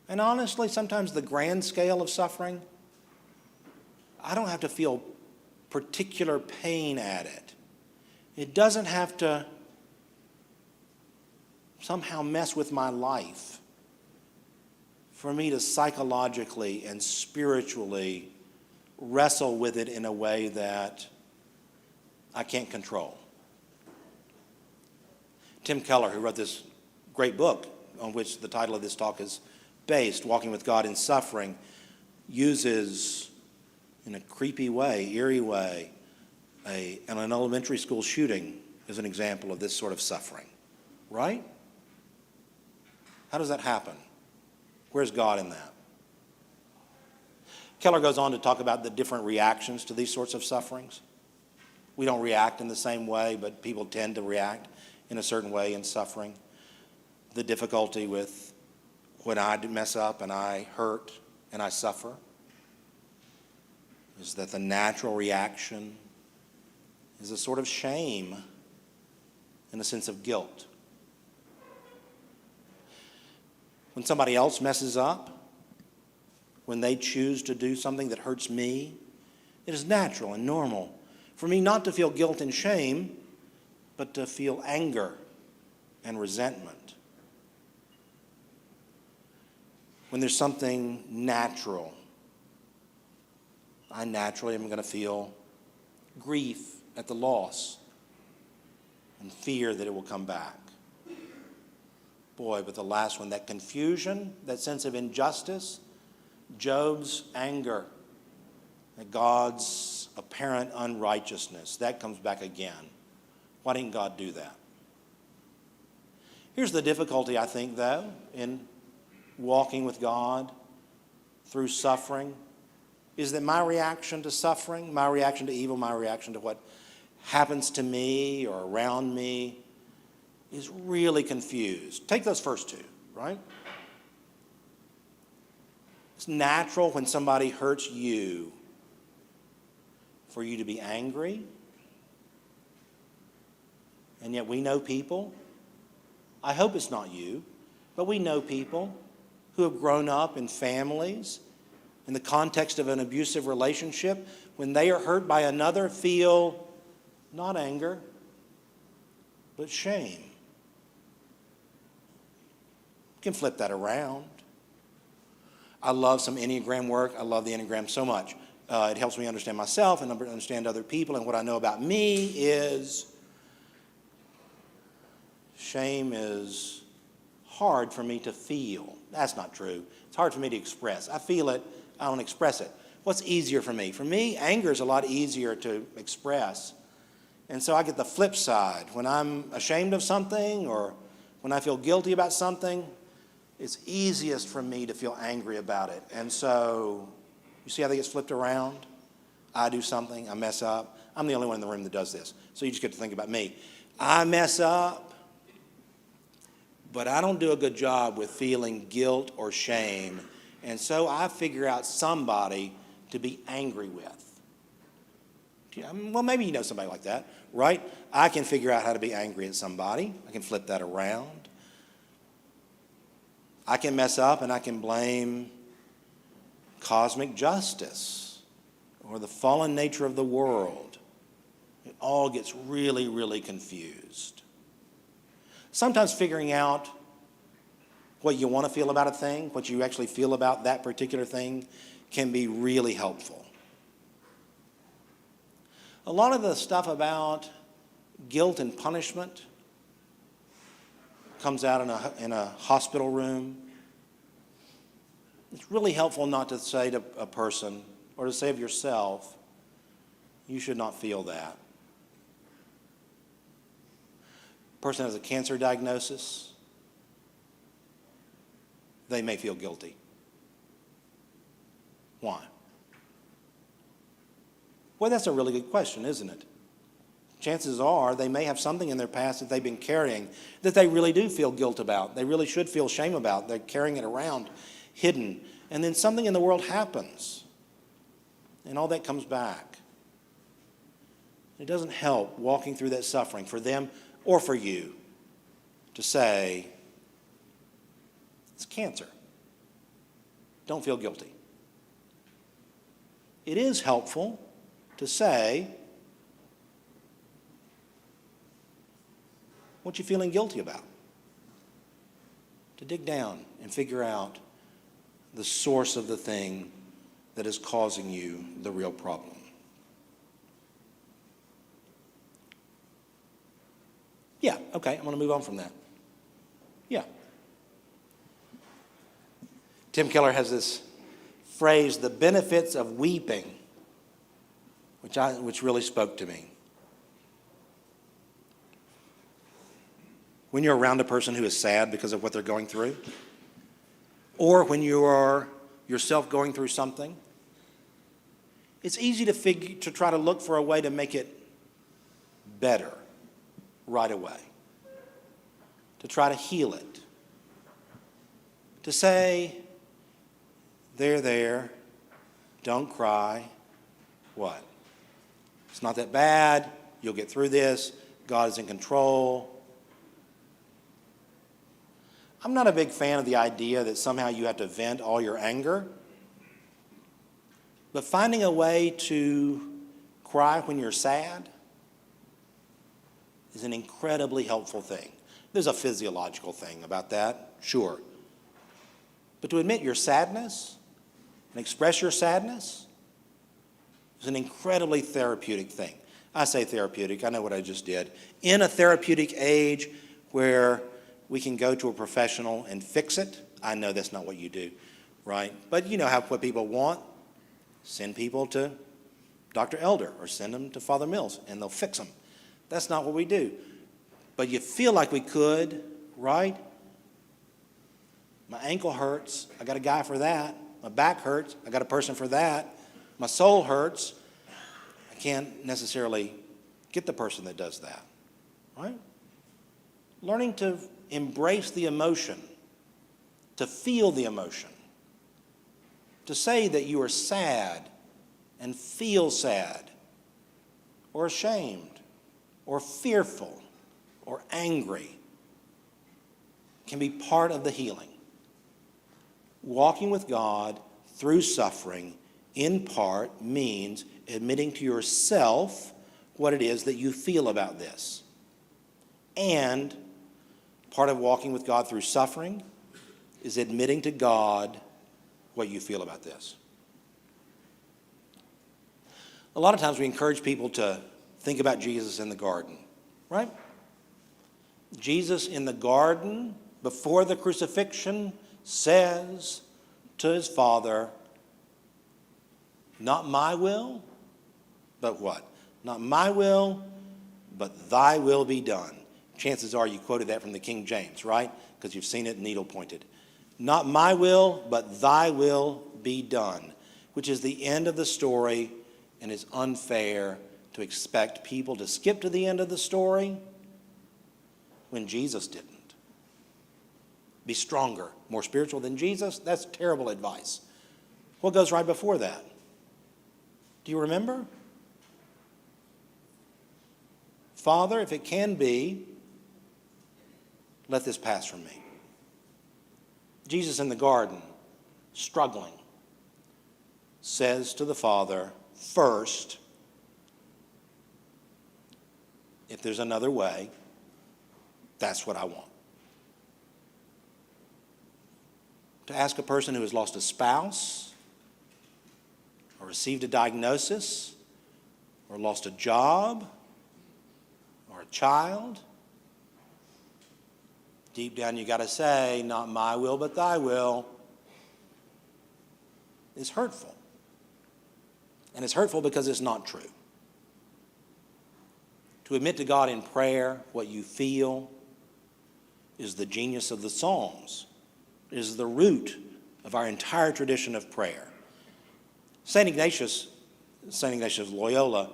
And honestly, sometimes the grand scale of suffering, I don't have to feel particular pain at it. It doesn't have to somehow mess with my life for me to psychologically and spiritually wrestle with it in a way that I can't control. Tim Keller, who wrote this great book on which the title of this talk is based, Walking with God in Suffering, uses in a creepy way, eerie way, an elementary school shooting as an example of this sort of suffering. Right? How does that happen? Where's God in that? Keller goes on to talk about the different reactions to these sorts of sufferings. We don't react in the same way, but people tend to react in a certain way in suffering. The difficulty with when I mess up and I hurt and I suffer is that the natural reaction is a sort of shame and a sense of guilt. When somebody else messes up, when they choose to do something that hurts me, it is natural and normal for me not to feel guilt and shame, but to feel anger and resentment. When there's something natural, I naturally am going to feel grief at the loss and fear that it will come back. Boy, but the last one, that confusion, that sense of injustice, Job's anger at God's apparent unrighteousness, that comes back again. Why didn't God do that? Here's the difficulty, I think, though, in walking with God through suffering, is that my reaction to suffering, my reaction to evil, my reaction to what happens to me or around me is really confused. Take those first two, right? It's natural when somebody hurts you for you to be angry. And yet we know people, I hope it's not you, but we know people who have grown up in families in the context of an abusive relationship. When they are hurt by another, feel not anger, but shame. You can flip that around. I love some Enneagram work. I love the Enneagram so much. It helps me understand myself and understand other people. And what I know about me is shame is hard for me to feel. That's not true. It's hard for me to express. I feel it. I don't express it. What's easier for me? For me, anger is a lot easier to express. And so I get the flip side. When I'm ashamed of something or when I feel guilty about something, it's easiest for me to feel angry about it. And so, you see how that gets flipped around? I do something, I mess up. I'm the only one in the room that does this. So you just get to think about me. I mess up, but I don't do a good job with feeling guilt or shame. And so I figure out somebody to be angry with. Well, maybe you know somebody like that, right? I can figure out how to be angry at somebody. I can flip that around. I can mess up and I can blame cosmic justice or the fallen nature of the world. It all gets really, really confused. Sometimes figuring out what you want to feel about a thing, what you actually feel about that particular thing, can be really helpful. A lot of the stuff about guilt and punishment comes out in a hospital room. It's really helpful not to say to a person or to say of yourself, you should not feel that. A person has a cancer diagnosis, they may feel guilty. Why? Well, that's a really good question, isn't it? Chances are they may have something in their past that they've been carrying that they really do feel guilt about. They really should feel shame about. They're carrying it around, hidden. And then something in the world happens, and all that comes back. It doesn't help walking through that suffering for them or for you to say, it's cancer. Don't feel guilty. It is helpful to say, what you feeling guilty about? To dig down and figure out the source of the thing that is causing you the real problem. Yeah, okay, I'm going to move on from that. Yeah. Tim Keller has this phrase, the benefits of weeping, which really spoke to me. When you're around a person who is sad because of what they're going through, or when you are yourself going through something, it's easy to try to look for a way to make it better right away, to try to heal it, to say, there, don't cry. What? It's not that bad. You'll get through this. God is in control. I'm not a big fan of the idea that somehow you have to vent all your anger. But finding a way to cry when you're sad is an incredibly helpful thing. There's a physiological thing about that, sure. But to admit your sadness and express your sadness is an incredibly therapeutic thing. I say therapeutic, I know what I just did. In a therapeutic age where we can go to a professional and fix it, I know that's not what you do, right? But you know what people want. Send people to Dr. Elder or send them to Father Mills and they'll fix them. That's not what we do. But you feel like we could, right? My ankle hurts, I got a guy for that. My back hurts, I got a person for that. My soul hurts, I can't necessarily Get the person that does that, right? Learning to embrace the emotion, to feel the emotion, to say that you are sad and feel sad or ashamed or fearful or angry can be part of the healing. Walking with God through suffering, in part, means admitting to yourself what it is that you feel about this. And part of walking with God through suffering is admitting to God what you feel about this. A lot of times we encourage people to think about Jesus in the garden, right? Jesus in the garden, before the crucifixion, says to his Father, not my will, but what? Not my will, but thy will be done. Chances are you quoted that from the King James, right? Because you've seen it needle pointed. Not my will, but thy will be done, which is the end of the story, and is unfair to expect people to skip to the end of the story when Jesus didn't. Be stronger, more spiritual than Jesus? That's terrible advice. What goes right before that? Do you remember? Father, if it can be, let this pass from me. Jesus in the garden, struggling, says to the Father, first, if there's another way, that's what I want. To ask a person who has lost a spouse, or received a diagnosis, or lost a job, or a child, deep down you got to say, not my will, but thy will, is hurtful. And it's hurtful because it's not true. To admit to God in prayer what you feel is the genius of the Psalms. It is the root of our entire tradition of prayer. St. Ignatius of Loyola,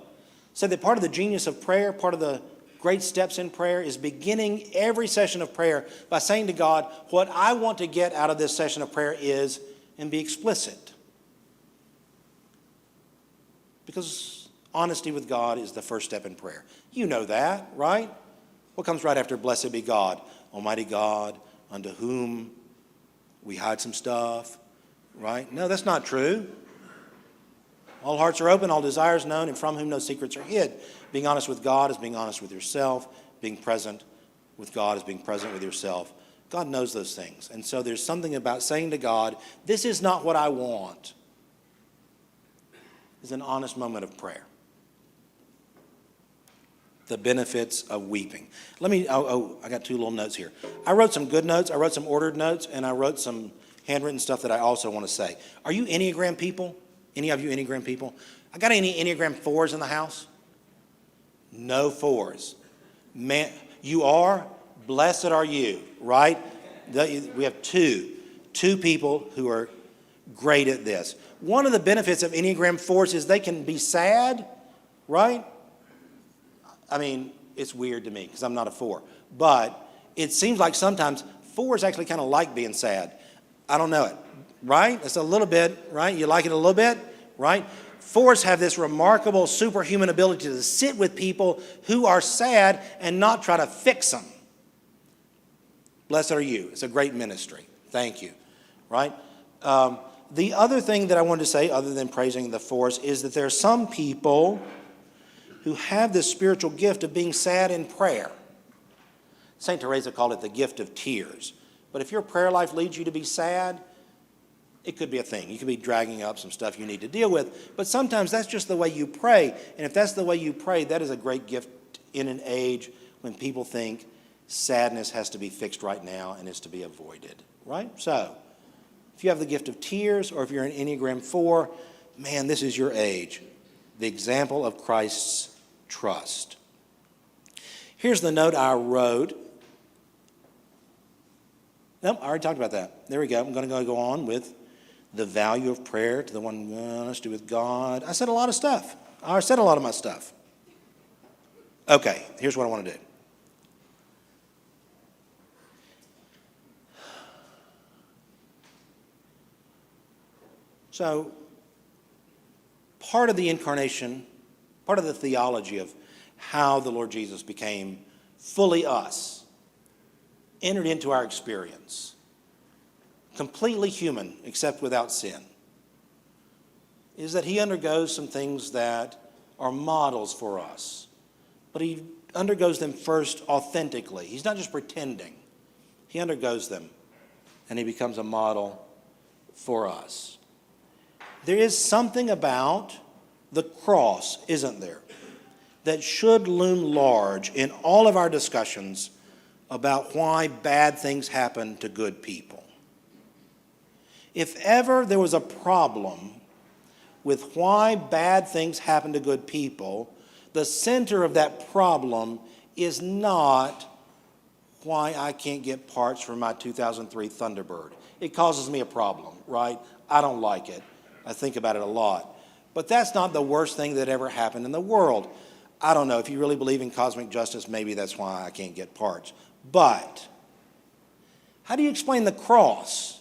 said that part of the genius of prayer, part of the great steps in prayer, is beginning every session of prayer by saying to God, what I want to get out of this session of prayer is, and be explicit. Because honesty with God is the first step in prayer. You know that, right? What comes right after blessed be God? Almighty God, unto whom we hide some stuff, right? No, that's not true. All hearts are open, all desires known, and from whom no secrets are hid. Being honest with God is being honest with yourself. Being present with God is being present with yourself. God knows those things. And so there's something about saying to God, this is not what I want, is an honest moment of prayer. The benefits of weeping. I got two little notes here. I wrote some good notes, I wrote some ordered notes, and I wrote some handwritten stuff that I also want to say. Are you Enneagram people? Any of you Enneagram people? I got any Enneagram 4s in the house? No 4s. Man, you are? Blessed are you, right? We have two people who are great at this. One of the benefits of Enneagram 4s is they can be sad, right? I mean, it's weird to me because I'm not a 4. But it seems like sometimes 4s actually kind of like being sad. I don't know it, right? It's a little bit, right? You like it a little bit, right? 4s have this remarkable superhuman ability to sit with people who are sad and not try to fix them. Blessed are you. It's a great ministry. Thank you, right? The other thing that I wanted to say, other than praising the 4s, is that there are some people who have this spiritual gift of being sad in prayer. St. Teresa called it the gift of tears. But if your prayer life leads you to be sad, it could be a thing. You could be dragging up some stuff you need to deal with. But sometimes that's just the way you pray. And if that's the way you pray, that is a great gift in an age when people think sadness has to be fixed right now and is to be avoided, right? So, if you have the gift of tears, or if you're an Enneagram 4, man, this is your age. The example of Christ's trust. Here's the note I wrote. Nope, I already talked about that. There we go. I'm going to go on with the value of prayer to the one honest with God. I said a lot of stuff. I said a lot of my stuff. Okay, here's what I want to do. So, part of the incarnation, part of the theology of how the Lord Jesus became fully us, entered into our experience, completely human except without sin, is that he undergoes some things that are models for us. But he undergoes them first authentically. He's not just pretending. He undergoes them, and he becomes a model for us. There is something about the cross, isn't there, that should loom large in all of our discussions about why bad things happen to good people. If ever there was a problem with why bad things happen to good people, the center of that problem is not why I can't get parts for my 2003 Thunderbird. It causes me a problem, right? I don't like it. I think about it a lot. But that's not the worst thing that ever happened in the world. I don't know. If you really believe in cosmic justice, maybe that's why I can't get parts. But how do you explain the cross?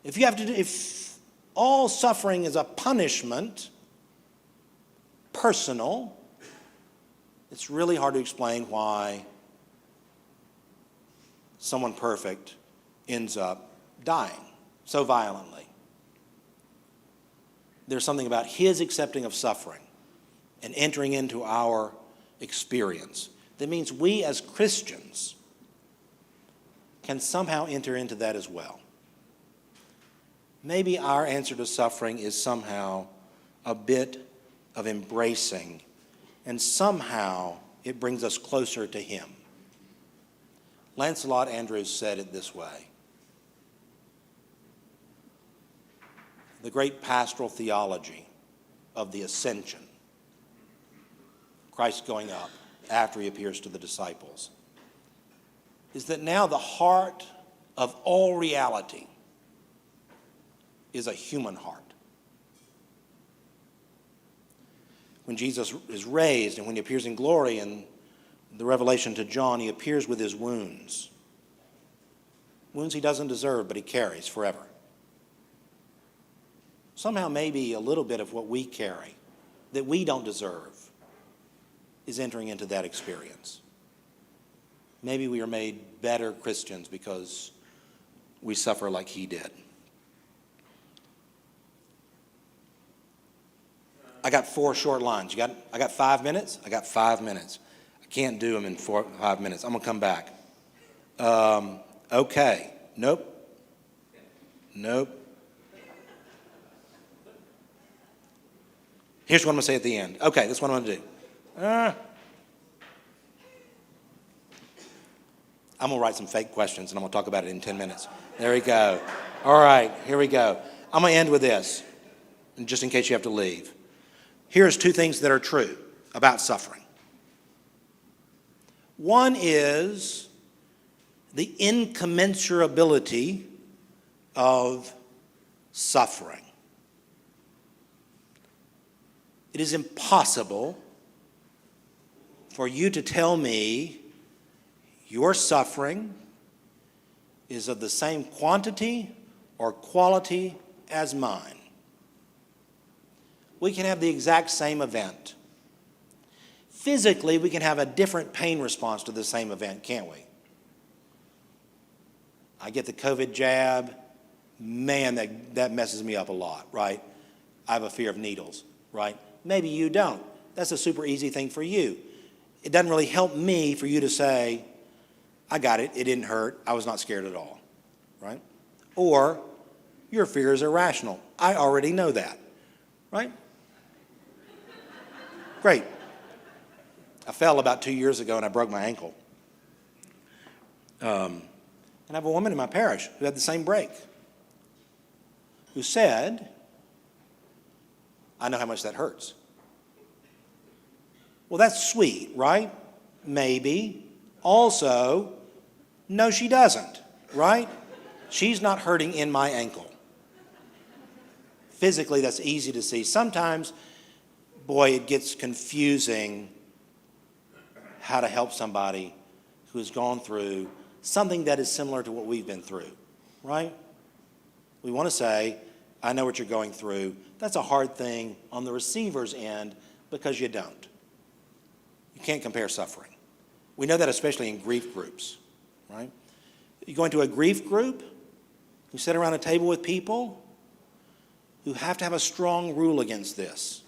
If all suffering is a punishment, personal, it's really hard to explain why someone perfect ends up dying so violently. There's something about his accepting of suffering and entering into our experience that means we as Christians can somehow enter into that as well. Maybe our answer to suffering is somehow a bit of embracing, and somehow it brings us closer to him. Lancelot Andrewes said it this way. The great pastoral theology of the ascension, Christ going up after he appears to the disciples, is that now the heart of all reality is a human heart. When Jesus is raised and when he appears in glory in the revelation to John, he appears with his wounds. Wounds he doesn't deserve, but he carries forever. Somehow maybe a little bit of what we carry that we don't deserve is entering into that experience. Maybe we are made better Christians because we suffer like he did. I got 4 short lines. I got 5 minutes? I got 5 minutes. I can't do them in 5 minutes. I'm going to come back. Okay. Nope. Here's what I'm going to say at the end. Okay, that's what I'm going to do. I'm going to write some fake questions, and I'm going to talk about it in 10 minutes. There we go. All right, here we go. I'm going to end with this, just in case you have to leave. Here's 2 things that are true about suffering. One is the incommensurability of suffering. It is impossible for you to tell me your suffering is of the same quantity or quality as mine. We can have the exact same event. Physically, we can have a different pain response to the same event, can't we? I get the COVID jab. Man, that messes me up a lot, right? I have a fear of needles, right? Maybe you don't. That's a super easy thing for you. It doesn't really help me for you to say, I got it, it didn't hurt, I was not scared at all, right? Or, your fear is irrational. I already know that, right? Great. I fell about 2 years ago and I broke my ankle. And I have a woman in my parish who had the same break, who said, I know how much that hurts. Well, that's sweet, right? Maybe. Also, no, she doesn't, right? She's not hurting in my ankle. Physically, that's easy to see. Sometimes boy, it gets confusing how to help somebody who has gone through something that is similar to what we've been through, right? We want to say, I know what you're going through. That's a hard thing on the receiver's end because you don't. You can't compare suffering. We know that especially in grief groups, right? You go into a grief group, you sit around a table with people who have to have a strong rule against this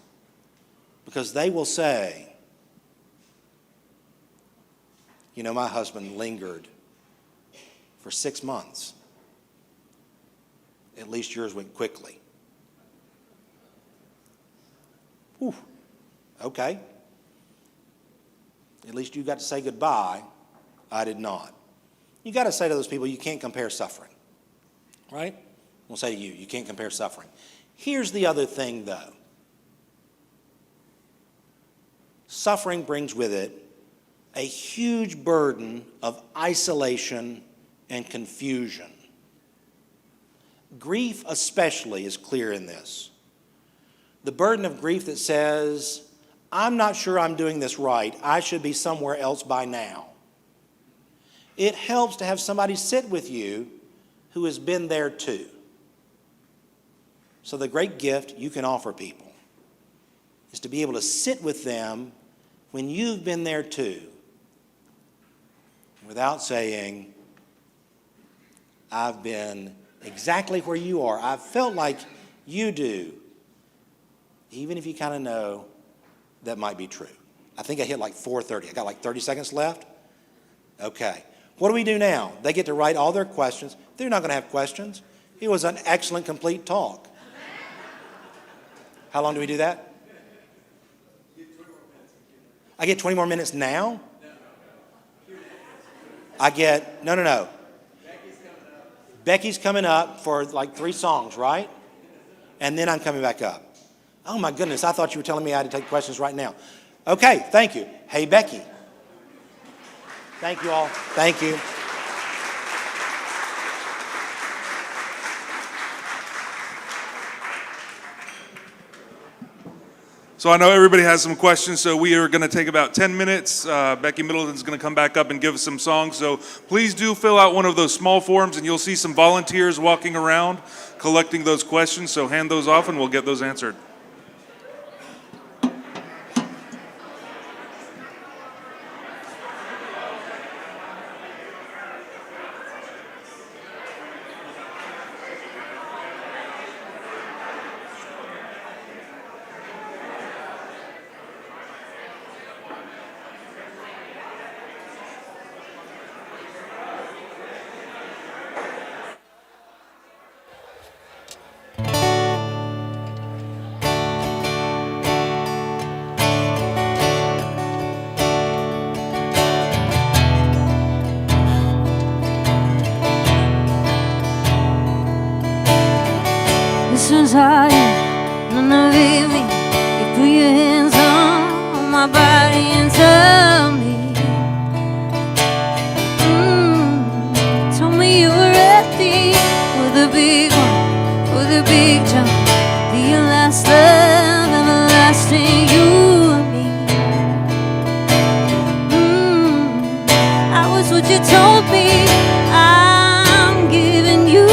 because they will say, you know, my husband lingered for 6 months. At least yours went quickly. Whew. Okay. At least you got to say goodbye. I did not. You got to say to those people, you can't compare suffering. Right? We'll say to you, you can't compare suffering. Here's the other thing, though. Suffering brings with it a huge burden of isolation and confusion. Grief especially is clear in this. The burden of grief that says, I'm not sure I'm doing this right. I should be somewhere else by now. It helps to have somebody sit with you who has been there too. So the great gift you can offer people is to be able to sit with them when you've been there too, without saying, I've been exactly where you are. I've felt like you do. Even if you kind of know that might be true. I think I hit like 4:30. I got like 30 seconds left. Okay. What do we do now? They get to write all their questions. They're not going to have questions. It was an excellent, complete talk. How long do we do that? I get 20 more minutes now? I get, no. Becky's coming up for like 3 songs, right? And then I'm coming back up. Oh my goodness, I thought you were telling me I had to take questions right now. Okay, thank you. Hey, Becky. Thank you all. Thank you. So I know everybody has some questions, so we are going to take about 10 minutes. Becky Middleton's going to come back up and give us some songs. So please do fill out one of those small forms, and you'll see some volunteers walking around collecting those questions. So hand those off, and we'll get those answered. Since I am none of it, you put your hands on my body and tell me, told me you were ready for the big one, for the big jump, the last love, everlasting, you and me. I was what you told me. I'm giving you.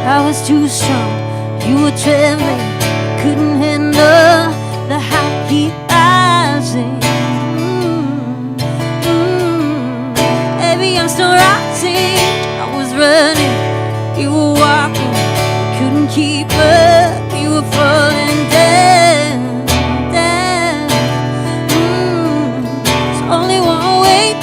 I was too strong, you were trembling, couldn't handle the hot heat rising. Baby, I'm still rising. I was running, you were walking, couldn't keep up, you were falling down, down. There's only one way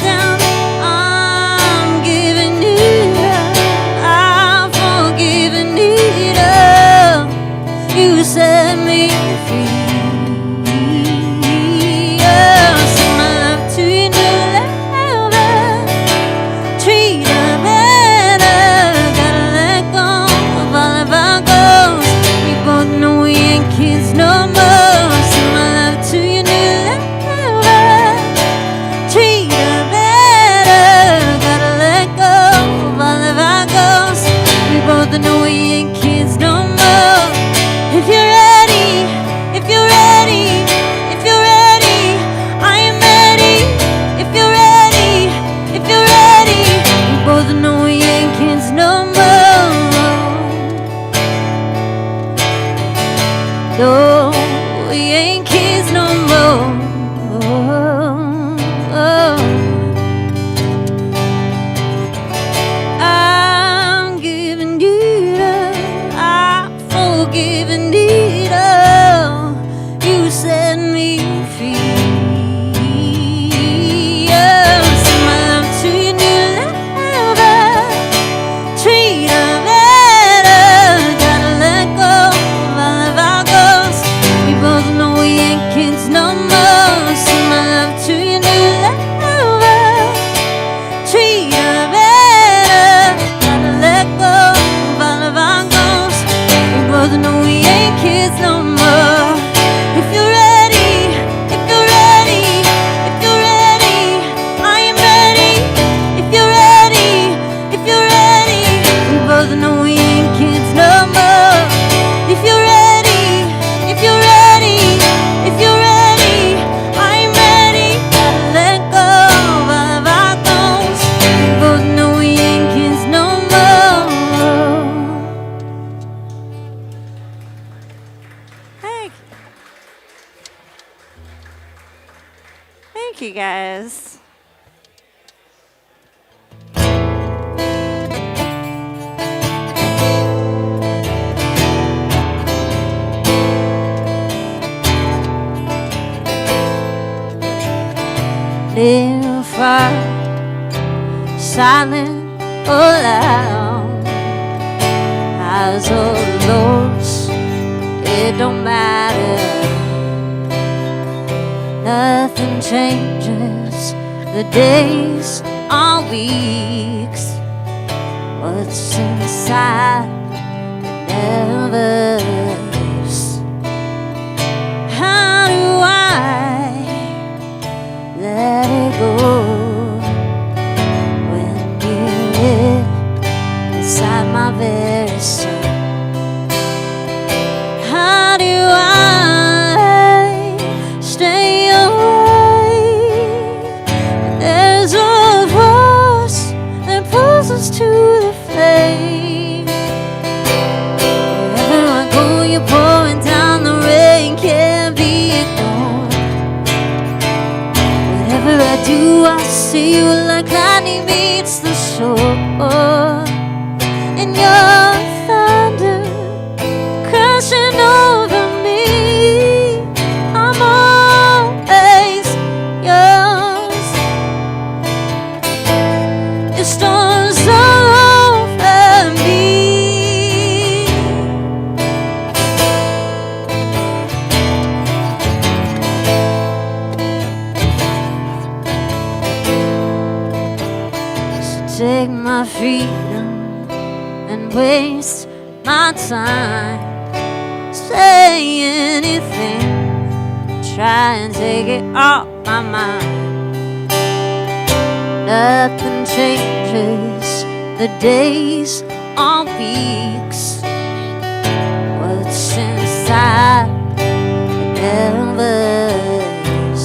Thank you, guys. Near far, silent or loud, highs or lows, it don't matter. Nothing changes, the days are weeks. What's inside never leaves. How do I let it go when you live inside my very soul? How do I stay away? There's a force that pulls us to the flame. Wherever I go, you're pouring down the rain, can't be ignored. Whatever I do, I see you like lightning meets the shore. And your thunder crashing over me, I'm always yours. Your storms all over me. So take my freedom and waste my time. Say anything, try and take it off my mind. Nothing changes, the days are weeks. What's inside never is.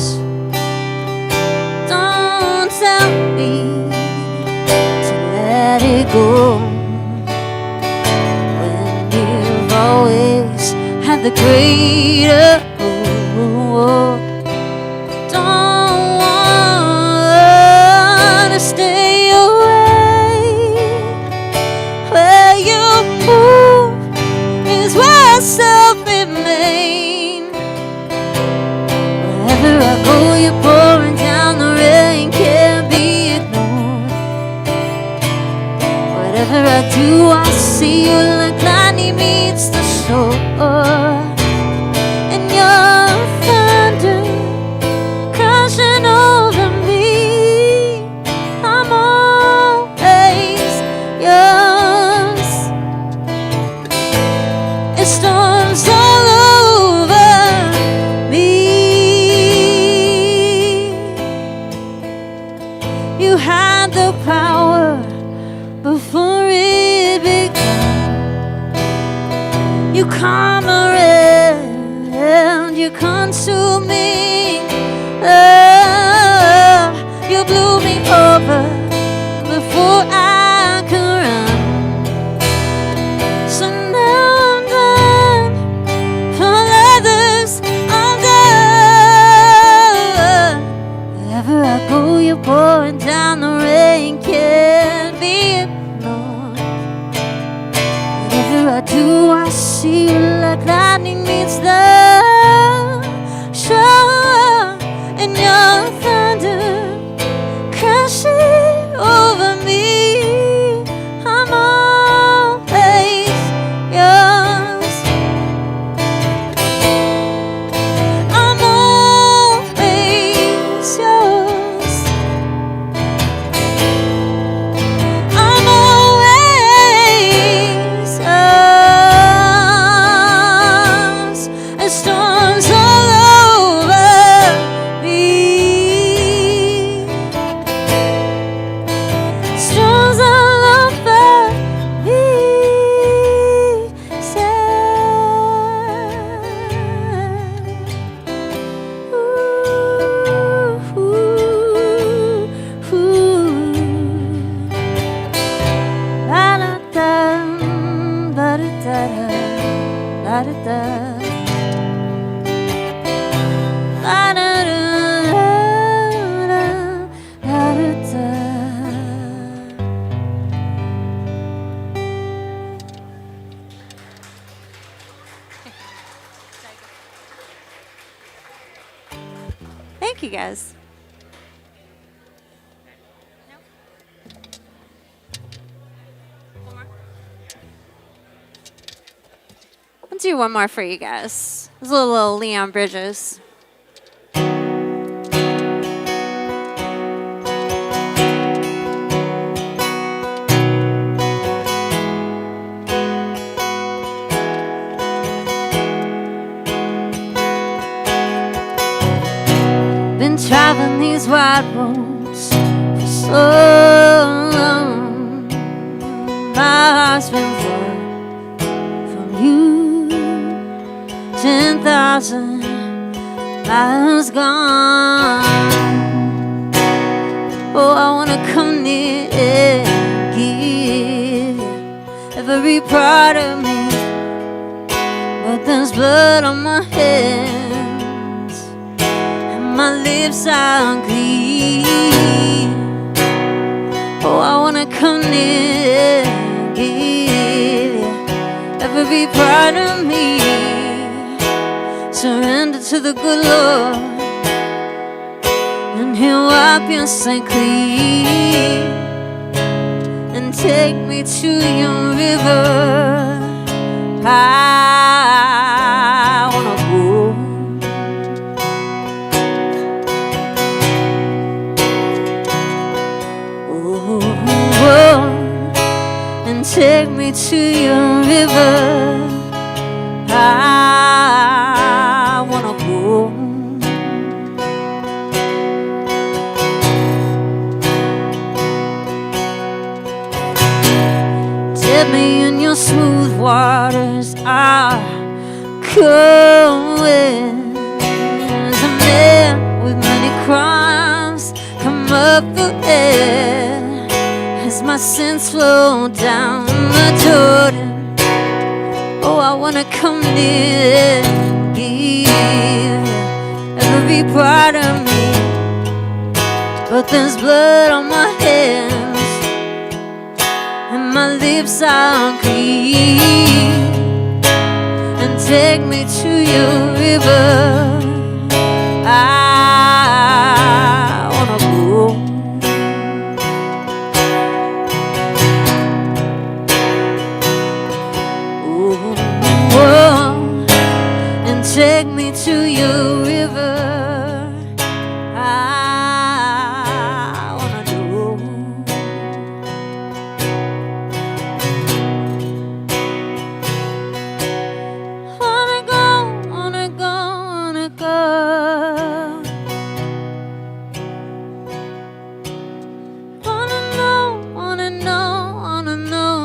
Don't tell me to let it go when you've always had the greater hope. Don't wanna stay away. Where you move is where I self-remain. Wherever I go, you're pouring down the rain, can't be ignored. Whatever I do, I see you like lightning meets the shore. And your thunder crashing over me, I'm always yours. It storms all over me. You had the power before it began. You come around, you're consuming love. You blew me over before I could run. So now I'm done, for others I'm done. Wherever I go, you're pouring down the rain, can't be ignored. Whatever I do, I see you like lightning meets the shore. And your thunder crashing over me, I'm always yours. I'm always yours. I'm always yours. And storms all over me. do one more for you guys. It's a little Leon Bridges. Been traveling these wide roads for so long. My heart's been far from you. 10,000 miles gone. Oh, I wanna come near and give every part of me, but there's blood on my hands and my lips are clean. Oh, I wanna come near and give every part of me. Surrender to the good Lord, and He'll wipe your sin clean and take me to your river. I wanna go. Oh, and take me to your river. I wanna go. Dip me in your smooth waters. I'll come in. As a man with many crimes come up for air, as my sins flow down the Jordan. Oh, I wanna come near and give every part of me, but there's blood on my hands and my lips are clean. And take me to your river. I wanna go. Take me to your river. I wanna go. Wanna go, wanna go, wanna go. Wanna know, wanna know, wanna know.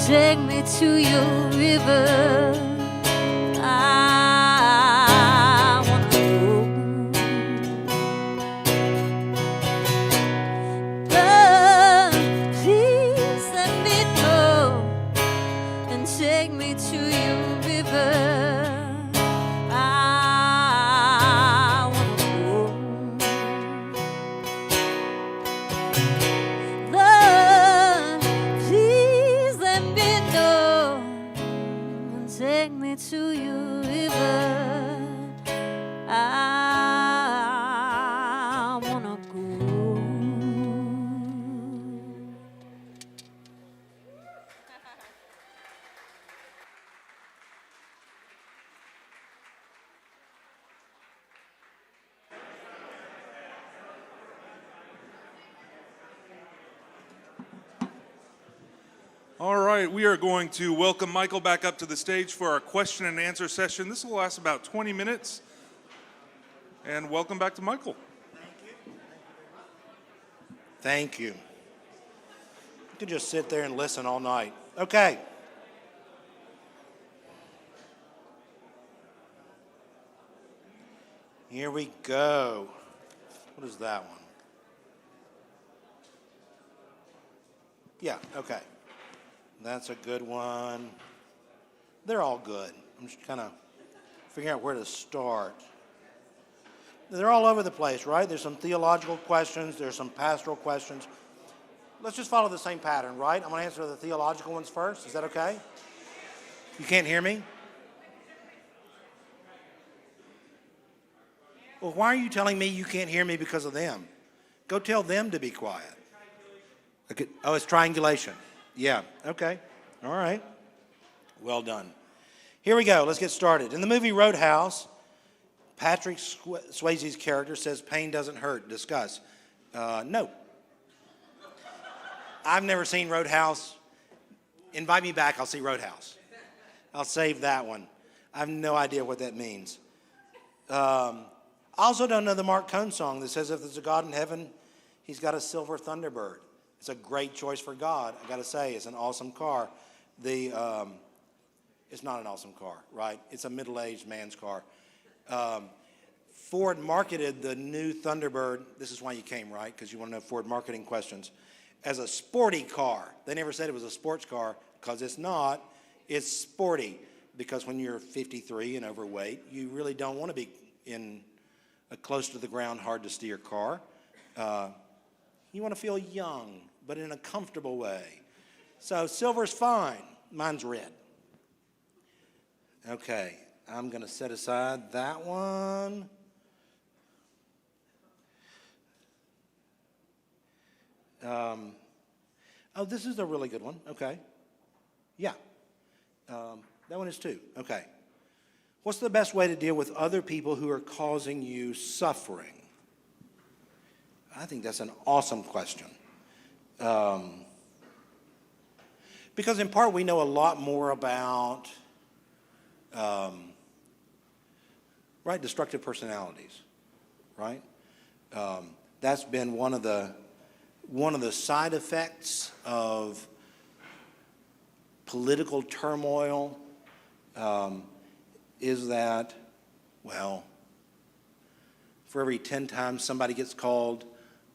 Take me to your river. I wanna go. Lord, please let me know and take me to your river. I wanna go. Lord, please let me know and take me to your river. I wanna go. All right, we are going to welcome Michael back up to the stage for our question and answer session. This will last about 20 minutes. And welcome back to Michael. Thank you. You could just sit there and listen all night. Okay. Here we go. What is that one? Yeah, okay. That's a good one. They're all good. I'm just kind of figuring out where to start. They're all over the place, right? There's some theological questions. There's some pastoral questions. Let's just follow the same pattern, right? I'm going to answer the theological ones first. Is that okay? You can't hear me? Well, why are you telling me you can't hear me because of them? Go tell them to be quiet. Okay. Oh, it's triangulation. Yeah, okay. All right. Well done. Here we go. Let's get started. In the movie Roadhouse, Patrick Swayze's character says pain doesn't hurt. Discuss. No. I've never seen Roadhouse. Invite me back, I'll see Roadhouse. I'll save that one. I have no idea what that means. I also don't know the Mark Cohn song that says if there's a God in heaven, he's got a silver Thunderbird. It's a great choice for God. I got to say, it's an awesome car. It's not an awesome car, right? It's a middle-aged man's car. Ford marketed the new Thunderbird. This is why you came, right? Because you want to know Ford marketing questions. As a sporty car. They never said it was a sports car because it's not. It's sporty because when you're 53 and overweight, you really don't want to be in a close to the ground, hard to steer car. You want to feel young, but in a comfortable way. So silver's fine. Mine's red. Okay, I'm going to set aside that one. Oh, this is a really good one. Okay. Yeah. That one is too. Okay. What's the best way to deal with other people who are causing you suffering? I think that's an awesome question. Because in part we know a lot more about right, destructive personalities, right? That's been one of the side effects of political turmoil is that, well, for every 10 times somebody gets called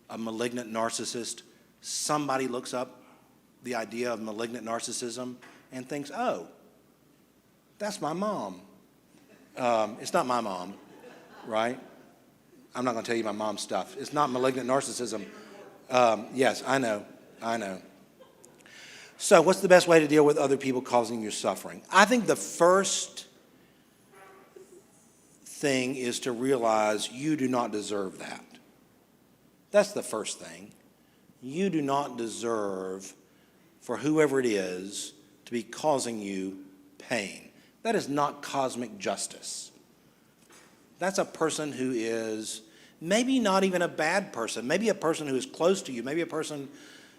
a malignant narcissist, somebody looks up the idea of malignant narcissism and thinks, oh, that's my mom. It's not my mom, right? I'm not going to tell you my mom's stuff. It's not malignant narcissism. Yes, I know. So what's the best way to deal with other people causing you suffering? I think the first thing is to realize you do not deserve that. That's the first thing. You do not deserve for whoever it is to be causing you pain. That is not cosmic justice. That's a person who is maybe not even a bad person, maybe a person who is close to you, maybe a person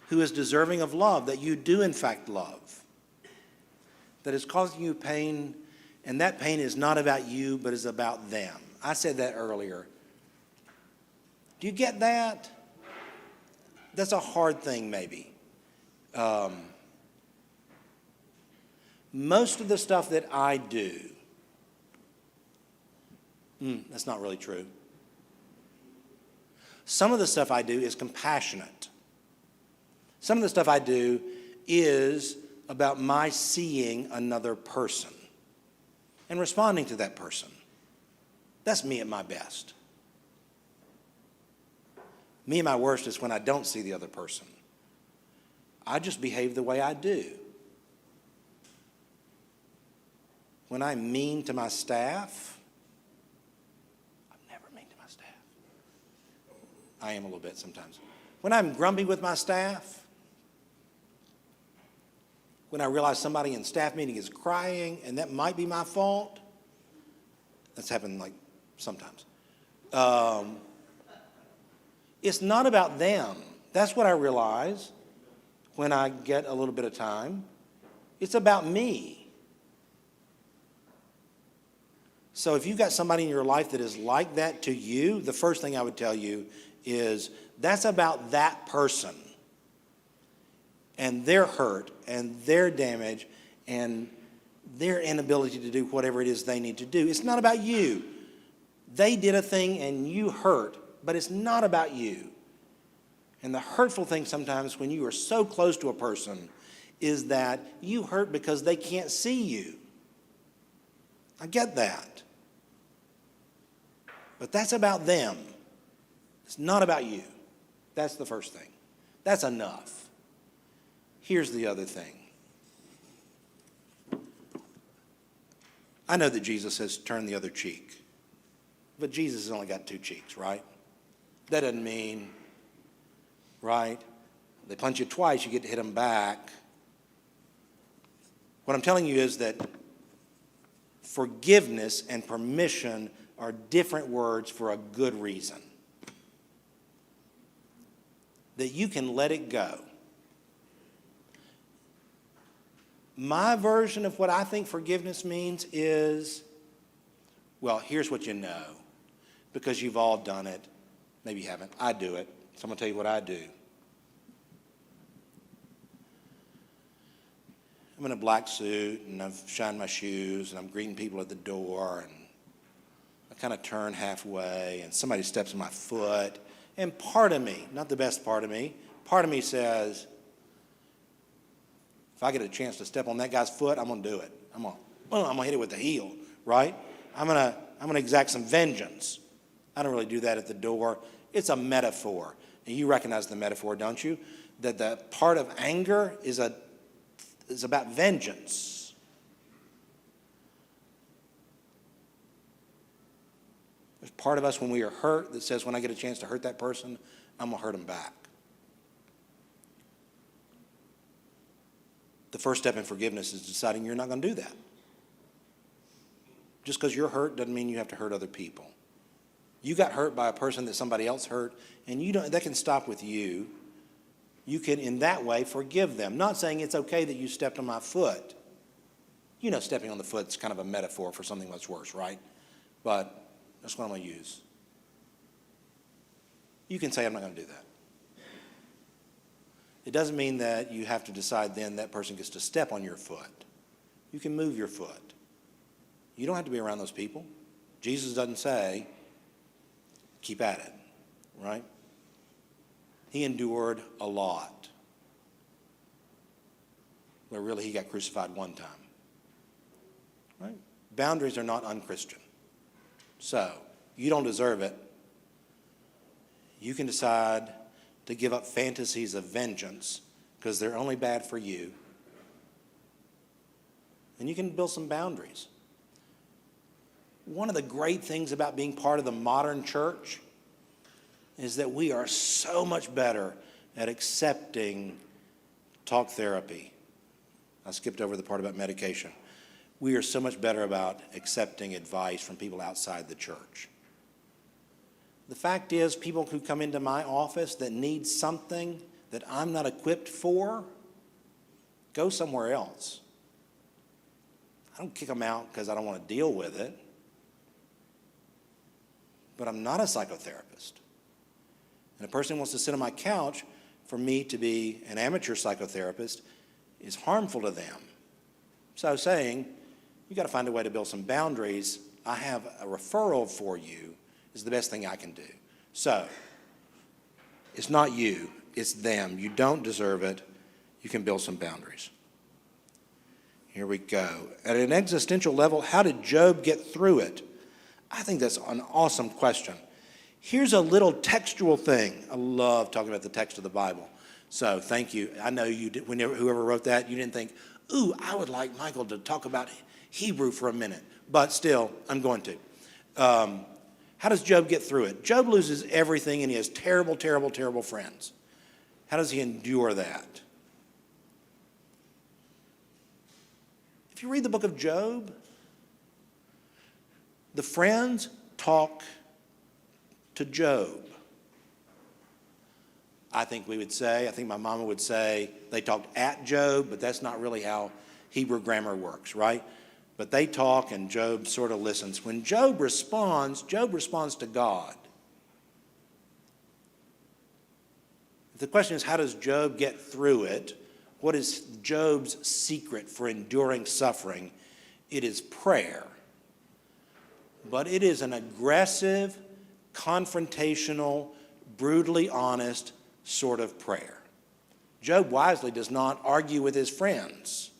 who is deserving of love, that you do in fact love, that is causing you pain, and that pain is not about you, but is about them. I said that earlier. Do you get that? That's a hard thing, maybe. Most of the stuff that I do, that's not really true. Some of the stuff I do is compassionate. Some of the stuff I do is about my seeing another person and responding to that person. That's me at my best. Me at my worst is when I don't see the other person. I just behave the way I do. When I'm mean to my staff, I'm never mean to my staff. I am a little bit sometimes. When I'm grumpy with my staff, when I realize somebody in staff meeting is crying and that might be my fault, that's happened like sometimes. It's not about them. That's what I realize when I get a little bit of time. It's about me. So if you've got somebody in your life that is like that to you, the first thing I would tell you is that's about that person and their hurt and their damage and their inability to do whatever it is they need to do. It's not about you. They did a thing and you hurt, but it's not about you. And the hurtful thing sometimes when you are so close to a person is that you hurt because they can't see you. I get that. But that's about them. It's not about you. That's the first thing. That's enough. Here's the other thing. I know that Jesus says turn the other cheek. But Jesus has only got two cheeks, right? That doesn't mean, right? They punch you twice, you get to hit them back. What I'm telling you is that forgiveness and permission are different words for a good reason. That you can let it go. My version of what I think forgiveness means is, well, here's what you know. Because you've all done it. Maybe you haven't. I do it. So I'm going to tell you what I do. I'm in a black suit, and I've shined my shoes, and I'm greeting people at the door, and I kind of turn halfway, and somebody steps on my foot, and part of me, not the best part of me says, if I get a chance to step on that guy's foot, I'm going to do it. I'm going to hit it with the heel, right? I'm going to exact some vengeance. I don't really do that at the door. It's a metaphor. And you recognize the metaphor, don't you? That the part of anger is about vengeance. There's part of us when we are hurt that says, when I get a chance to hurt that person, I'm going to hurt them back. The first step in forgiveness is deciding you're not going to do that. Just because you're hurt doesn't mean you have to hurt other people. You got hurt by a person that somebody else hurt, and that can stop with you. You can, in that way, forgive them. Not saying it's okay that you stepped on my foot. You know, stepping on the foot is kind of a metaphor for something much worse, right? But that's what I'm going to use. You can say, I'm not going to do that. It doesn't mean that you have to decide then that person gets to step on your foot. You can move your foot. You don't have to be around those people. Jesus doesn't say, keep at it, right? He endured a lot. Where really he got crucified one time. Right? Boundaries are not unchristian. So, you don't deserve it. You can decide to give up fantasies of vengeance because they're only bad for you. And you can build some boundaries. One of the great things about being part of the modern church is that we are so much better at accepting talk therapy. I skipped over the part about medication. We are so much better about accepting advice from people outside the church. The fact is, people who come into my office that need something that I'm not equipped for, go somewhere else. I don't kick them out because I don't want to deal with it. But I'm not a psychotherapist. And a person who wants to sit on my couch for me to be an amateur psychotherapist is harmful to them. So saying, you got to find a way to build some boundaries. I have a referral for you is the best thing I can do. So, it's not you, it's them. You don't deserve it. You can build some boundaries. Here we go. At an existential level, how did Job get through it? I think that's an awesome question. Here's a little textual thing. I love talking about the text of the Bible. So thank you. I know you did, whoever wrote that, you didn't think, ooh, I would like Michael to talk about Hebrew for a minute. But still, I'm going to. How does Job get through it? Job loses everything and he has terrible, terrible, terrible friends. How does he endure that? If you read the book of Job, the friends talk to Job. I think my mama would say they talked at Job, but that's not really how Hebrew grammar works, right? But they talk and Job sort of listens. When Job responds to God. The question is, how does Job get through it? What is Job's secret for enduring suffering? It is prayer. But it is an aggressive, confrontational, brutally honest sort of prayer. Job wisely does not argue with his friends.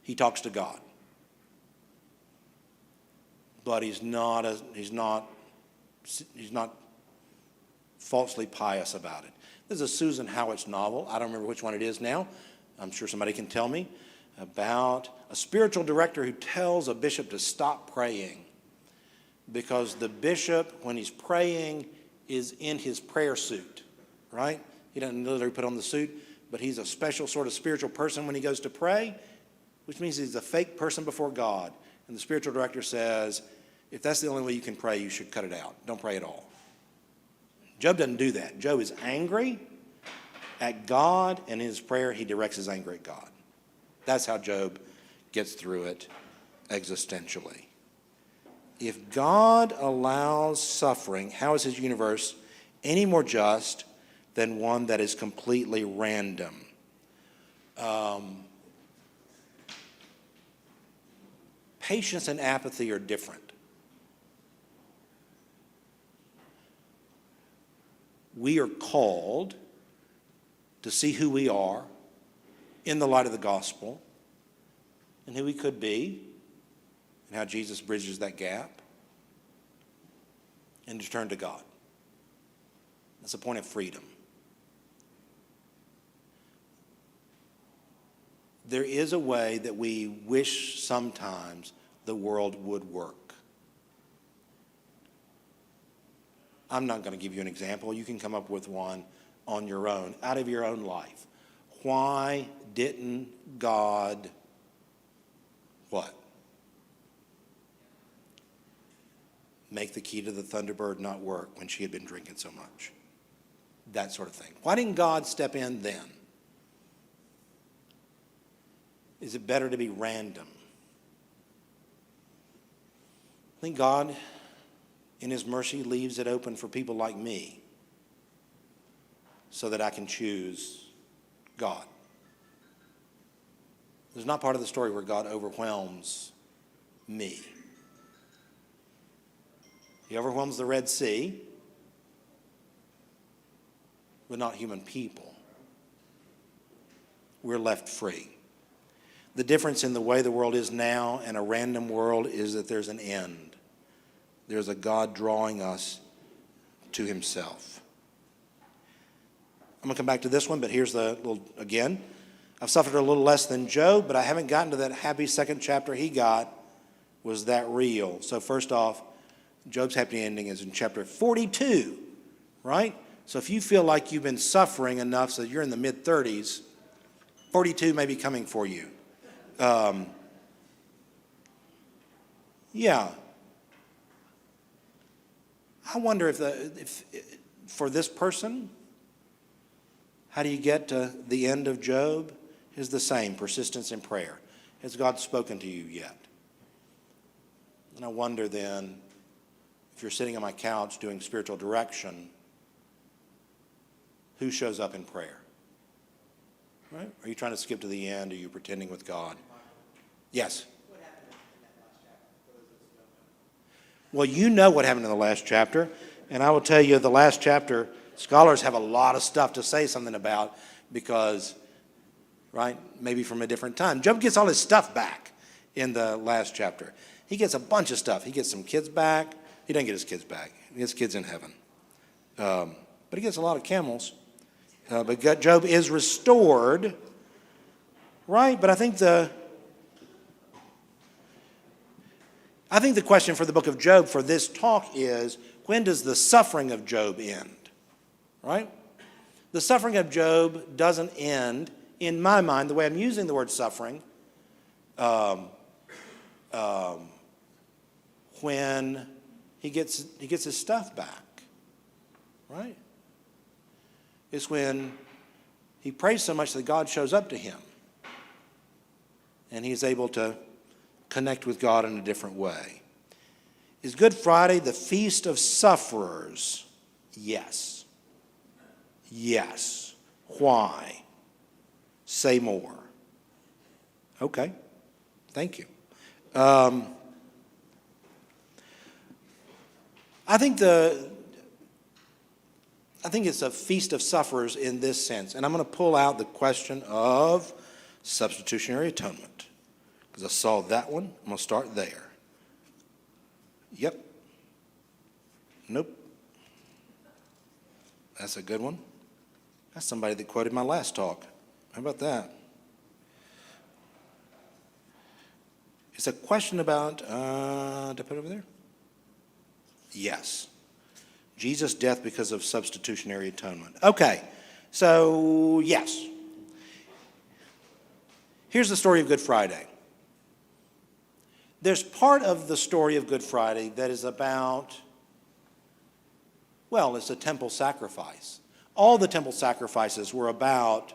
He talks to God. But he's not falsely pious about it. There's a Susan Howitz novel, I don't remember which one it is now, I'm sure somebody can tell me, about a spiritual director who tells a bishop to stop praying because the bishop, when he's praying, is in his prayer suit, right? He doesn't literally put on the suit, but he's a special sort of spiritual person when he goes to pray, which means he's a fake person before God. And the spiritual director says, if that's the only way you can pray, you should cut it out. Don't pray at all. Job doesn't do that. Job is angry at God, and in his prayer, he directs his anger at God. That's how Job gets through it existentially. If God allows suffering, how is his universe any more just than one that is completely random? Patience and apathy are different. We are called to see who we are in the light of the gospel and who we could be and how Jesus bridges that gap and to turn to God. That's a point of freedom. There is a way that we wish sometimes the world would work. I'm not going to give you an example. You can come up with one on your own, out of your own life. Why didn't God what? Make the key to the Thunderbird not work when she had been drinking so much? That sort of thing. Why didn't God step in then? Is it better to be random? I think God, in his mercy, leaves it open for people like me so that I can choose God. There's not part of the story where God overwhelms me. He overwhelms the Red Sea, but not human people. We're left free. The difference in the way the world is now and a random world is that there's an end. There's a God drawing us to himself. I'm going to come back to this one, but here's the little, again. I've suffered a little less than Job, but I haven't gotten to that happy second chapter he got. Was that real? So first off, Job's happy ending is in chapter 42, right? So if you feel like you've been suffering enough so you're in the mid-30s, 42 may be coming for you. Yeah. I wonder if for this person, how do you get to the end of Job? Is the same, persistence in prayer. Has God spoken to you yet? And I wonder then, if you're sitting on my couch doing spiritual direction, who shows up in prayer? Right? Are you trying to skip to the end? Are you pretending with God? Yes? What happened in that last chapter? Well, you know what happened in the last chapter. And I will tell you, the last chapter, scholars have a lot of stuff to say something about because, right, maybe from a different time. Job gets all his stuff back in the last chapter. He gets a bunch of stuff. He gets some kids back. He doesn't get his kids back. He gets kids in heaven. But he gets a lot of camels. But Job is restored, right? But I think the question for the book of Job for this talk is, when does the suffering of Job end? Right? The suffering of Job doesn't end, in my mind, the way I'm using the word suffering, when he gets his stuff back. Right? It's when he prays so much that God shows up to him. And he's able to connect with God in a different way. Is Good Friday the feast of sufferers? Yes. Yes. Why? Say more. Okay. Thank you. I think it's a feast of sufferers in this sense. And I'm going to pull out the question of substitutionary atonement, because I saw that one. I'm going to start there. Yep. Nope. That's a good one. That's somebody that quoted my last talk. How about that? It's a question about, did I put it over there? Yes. Jesus' death because of substitutionary atonement. Okay, so yes. Here's the story of Good Friday. There's part of the story of Good Friday that is about, well, it's a temple sacrifice. All the temple sacrifices were about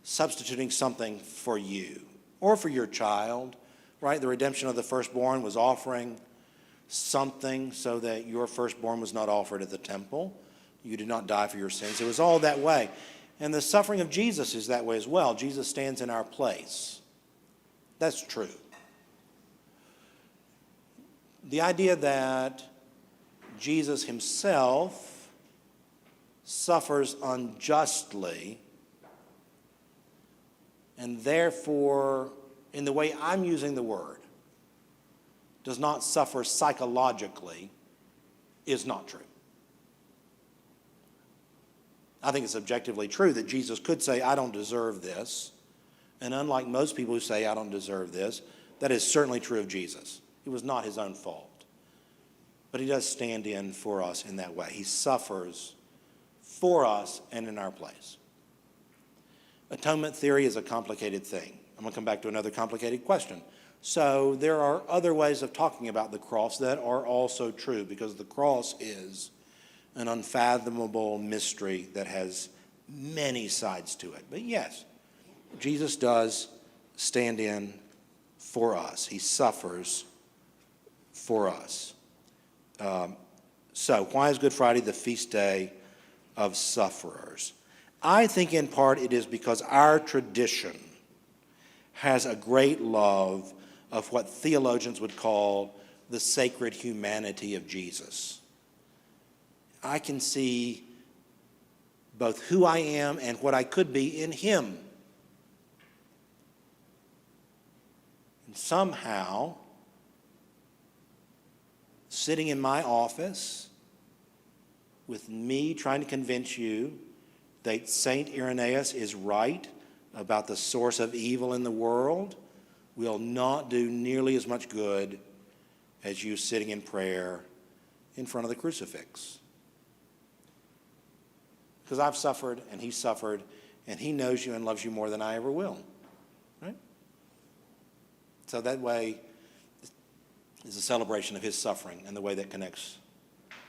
substituting something for you or for your child, right? The redemption of the firstborn was offering something so that your firstborn was not offered at the temple. You did not die for your sins. It was all that way. And the suffering of Jesus is that way as well. Jesus stands in our place. That's true. The idea that Jesus himself suffers unjustly and therefore, in the way I'm using the word, does not suffer psychologically is not true. I think it's objectively true that Jesus could say, I don't deserve this. And unlike most people who say, I don't deserve this, that is certainly true of Jesus. It was not his own fault. But he does stand in for us in that way. He suffers for us and in our place. Atonement theory is a complicated thing. I'm going to come back to another complicated question. So there are other ways of talking about the cross that are also true, because the cross is an unfathomable mystery that has many sides to it. But yes, Jesus does stand in for us. He suffers for us. So why is Good Friday the feast day of sufferers? I think in part it is because our tradition has a great love of what theologians would call the sacred humanity of Jesus. I can see both who I am and what I could be in him. And somehow, sitting in my office with me trying to convince you that St. Irenaeus is right about the source of evil in the world will not do nearly as much good as you sitting in prayer in front of the crucifix. Because I've suffered and he suffered, and he knows you and loves you more than I ever will. Right? So that way is a celebration of his suffering and the way that connects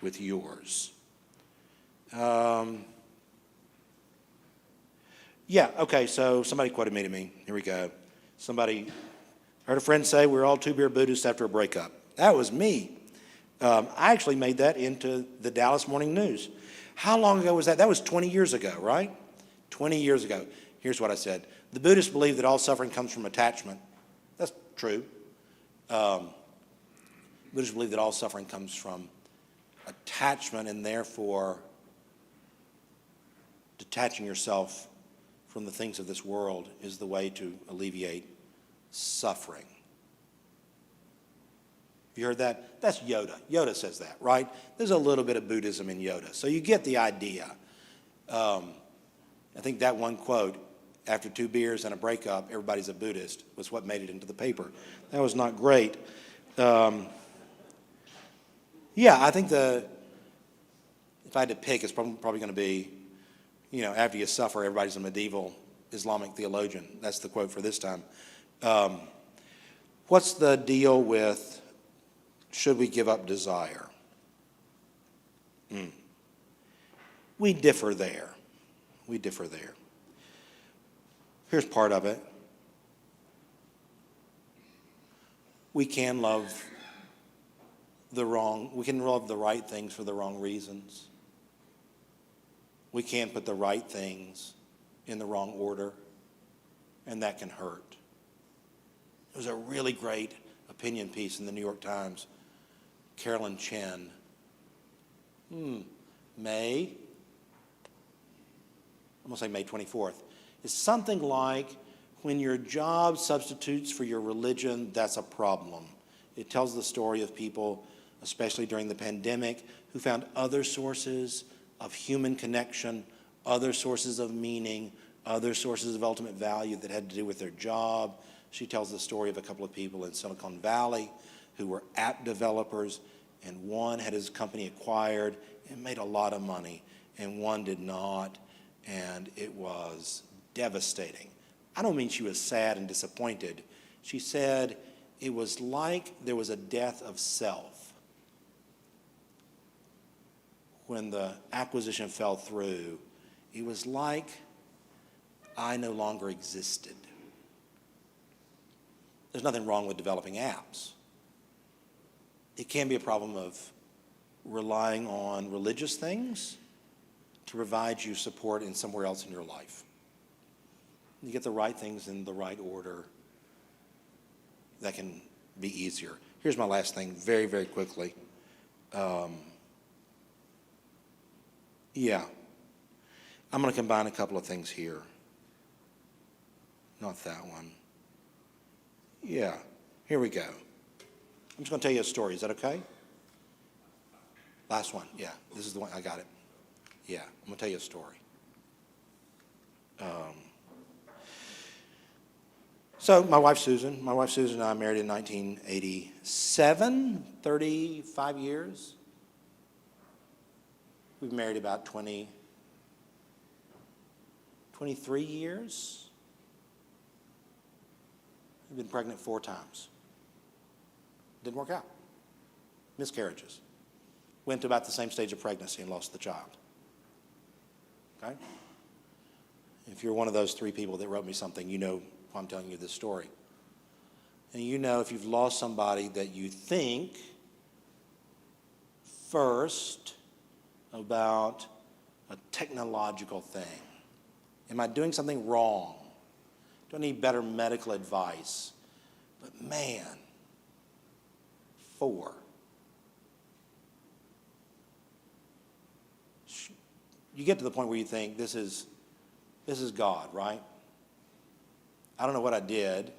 with yours. Yeah, okay, so somebody quoted me to me. Here we go. Somebody heard a friend say we're all two-beer Buddhists after a breakup. That was me. I actually made that into the Dallas Morning News. How long ago was that? That was 20 years ago, right? 20 years ago. Here's what I said. The Buddhists believe that all suffering comes from attachment. That's true. Buddhists believe that all suffering comes from attachment, and therefore detaching yourself from the things of this world is the way to alleviate suffering. You heard that? That's Yoda. Yoda says that, right? There's a little bit of Buddhism in Yoda. So you get the idea. I think that one quote, after 2 beers and a breakup, everybody's a Buddhist, was what made it into the paper. That was not great. Yeah, I think if I had to pick, it's probably going to be, after you suffer, everybody's a medieval Islamic theologian. That's the quote for this time. What's the deal with should we give up desire? We differ there. Here's part of it. we can love we can love the right things for the wrong reasons. We can put the right things in the wrong order, and that can hurt. There was a really great opinion piece in the New York Times. Carolyn Chen. May 24th. It's something like, when your job substitutes for your religion, that's a problem. It tells the story of people, especially during the pandemic, who found other sources of human connection, other sources of meaning, other sources of ultimate value that had to do with their job. She tells the story of a couple of people in Silicon Valley who were app developers, and one had his company acquired and made a lot of money, and one did not, and it was devastating. I don't mean she was sad and disappointed. She said it was like there was a death of self. When the acquisition fell through, it was like I no longer existed. There's nothing wrong with developing apps. It can be a problem of relying on religious things to provide you support in somewhere else in your life. You get the right things in the right order, that can be easier. Here's my last thing, very, very quickly. I'm going to combine a couple of things here. Not that one. Yeah, here we go. I'm just going to tell you a story. Is that okay? Last one. Yeah, this is the one. I got it. Yeah, I'm going to tell you a story. So my wife Susan and I married in 1987, 35 years. We've married about 23 years. We've been pregnant 4 times. Didn't work out. Miscarriages. Went to about the same stage of pregnancy and lost the child. Okay? If you're one of those 3 people that wrote me something, you know why I'm telling you this story. And you know, if you've lost somebody, that you think first about a technological thing. Am I doing something wrong? Do I need better medical advice? But man, 4. You get to the point where you think, this is God, right? I don't know what I did,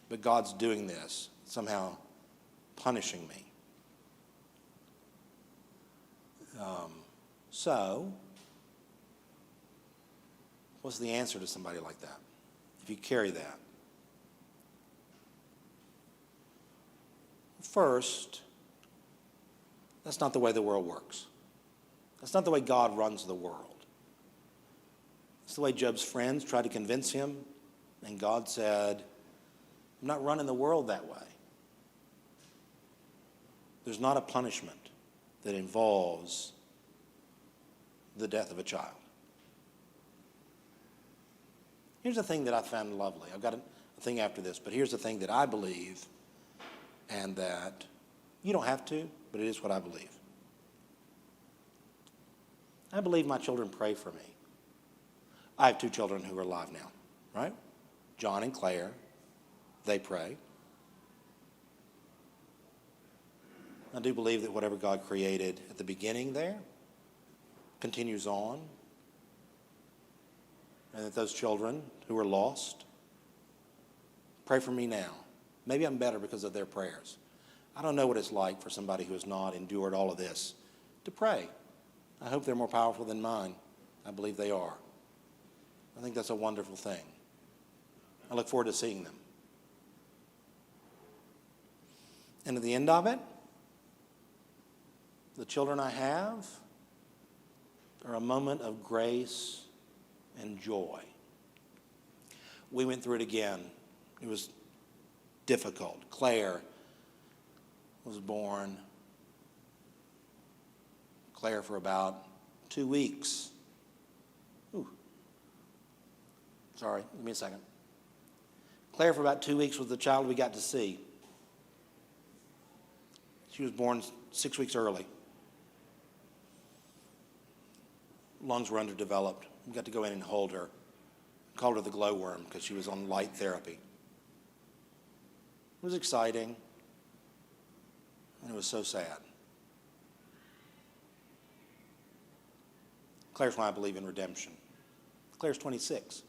but God's doing this, somehow punishing me. So, what's the answer to somebody like that, if you carry that? First, that's not the way the world works. That's not the way God runs the world. It's the way Job's friends tried to convince him, and God said, I'm not running the world that way. There's not a punishment that involves the death of a child. Here's the thing that I found lovely. I've got a thing after this, but here's the thing that I believe, and that you don't have to, but it is what I believe. I believe my children pray for me. I have 2 children who are alive now, right? John and Claire, they pray. I do believe that whatever God created at the beginning there continues on, and that those children who are lost pray for me now. Maybe I'm better because of their prayers. I don't know what it's like for somebody who has not endured all of this to pray. I hope they're more powerful than mine. I believe they are. I think that's a wonderful thing. I look forward to seeing them. And at the end of it, the children I have are a moment of grace and joy. We went through it again. It was difficult. Claire was born. Claire for about 2 weeks. Ooh. Sorry, give me a second. Claire for about 2 weeks was the child we got to see. She was born 6 weeks early. Lungs were underdeveloped. We got to go in and hold her. Called her the glowworm because she was on light therapy. It was exciting, and it was so sad. Claire's why I believe in redemption. Claire's 26.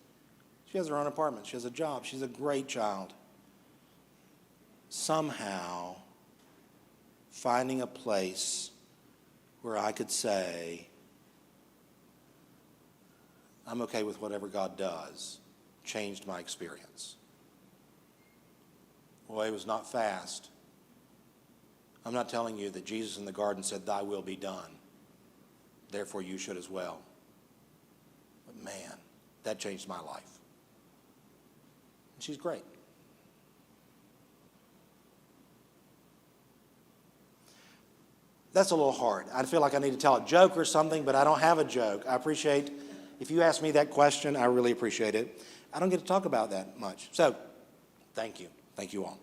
She has her own apartment. She has a job. She's a great child. Somehow, finding a place where I could say, I'm okay with whatever God does, changed my experience. Well, it was not fast. I'm not telling you that Jesus in the garden said, thy will be done. Therefore, you should as well. But man, that changed my life. And she's great. That's a little hard. I feel like I need to tell a joke or something, but I don't have a joke. I appreciate, if you ask me that question, I really appreciate it. I don't get to talk about that much. So, thank you. Thank you all.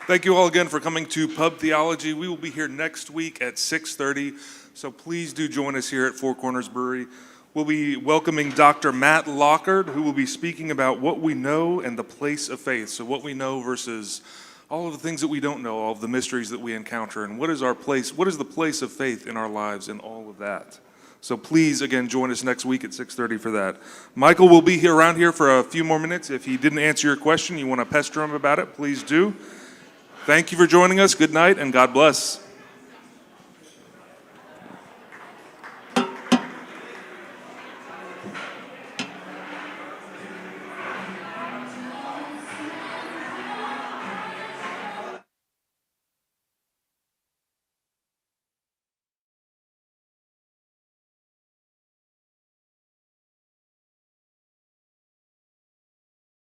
Thank you all again for coming to Pub Theology. We will be here next week at 6:30, so please do join us here at Four Corners Brewery. We'll be welcoming Dr. Matt Lockard, who will be speaking about what we know and the place of faith. So what we know versus all of the things that we don't know, all of the mysteries that we encounter, and what is our place, what is the place of faith in our lives and all of that. So please, again, join us next week at 6:30 for that. Michael will be here around here for a few more minutes. If he didn't answer your question, you want to pester him about it, please do. Thank you for joining us. Good night, and God bless.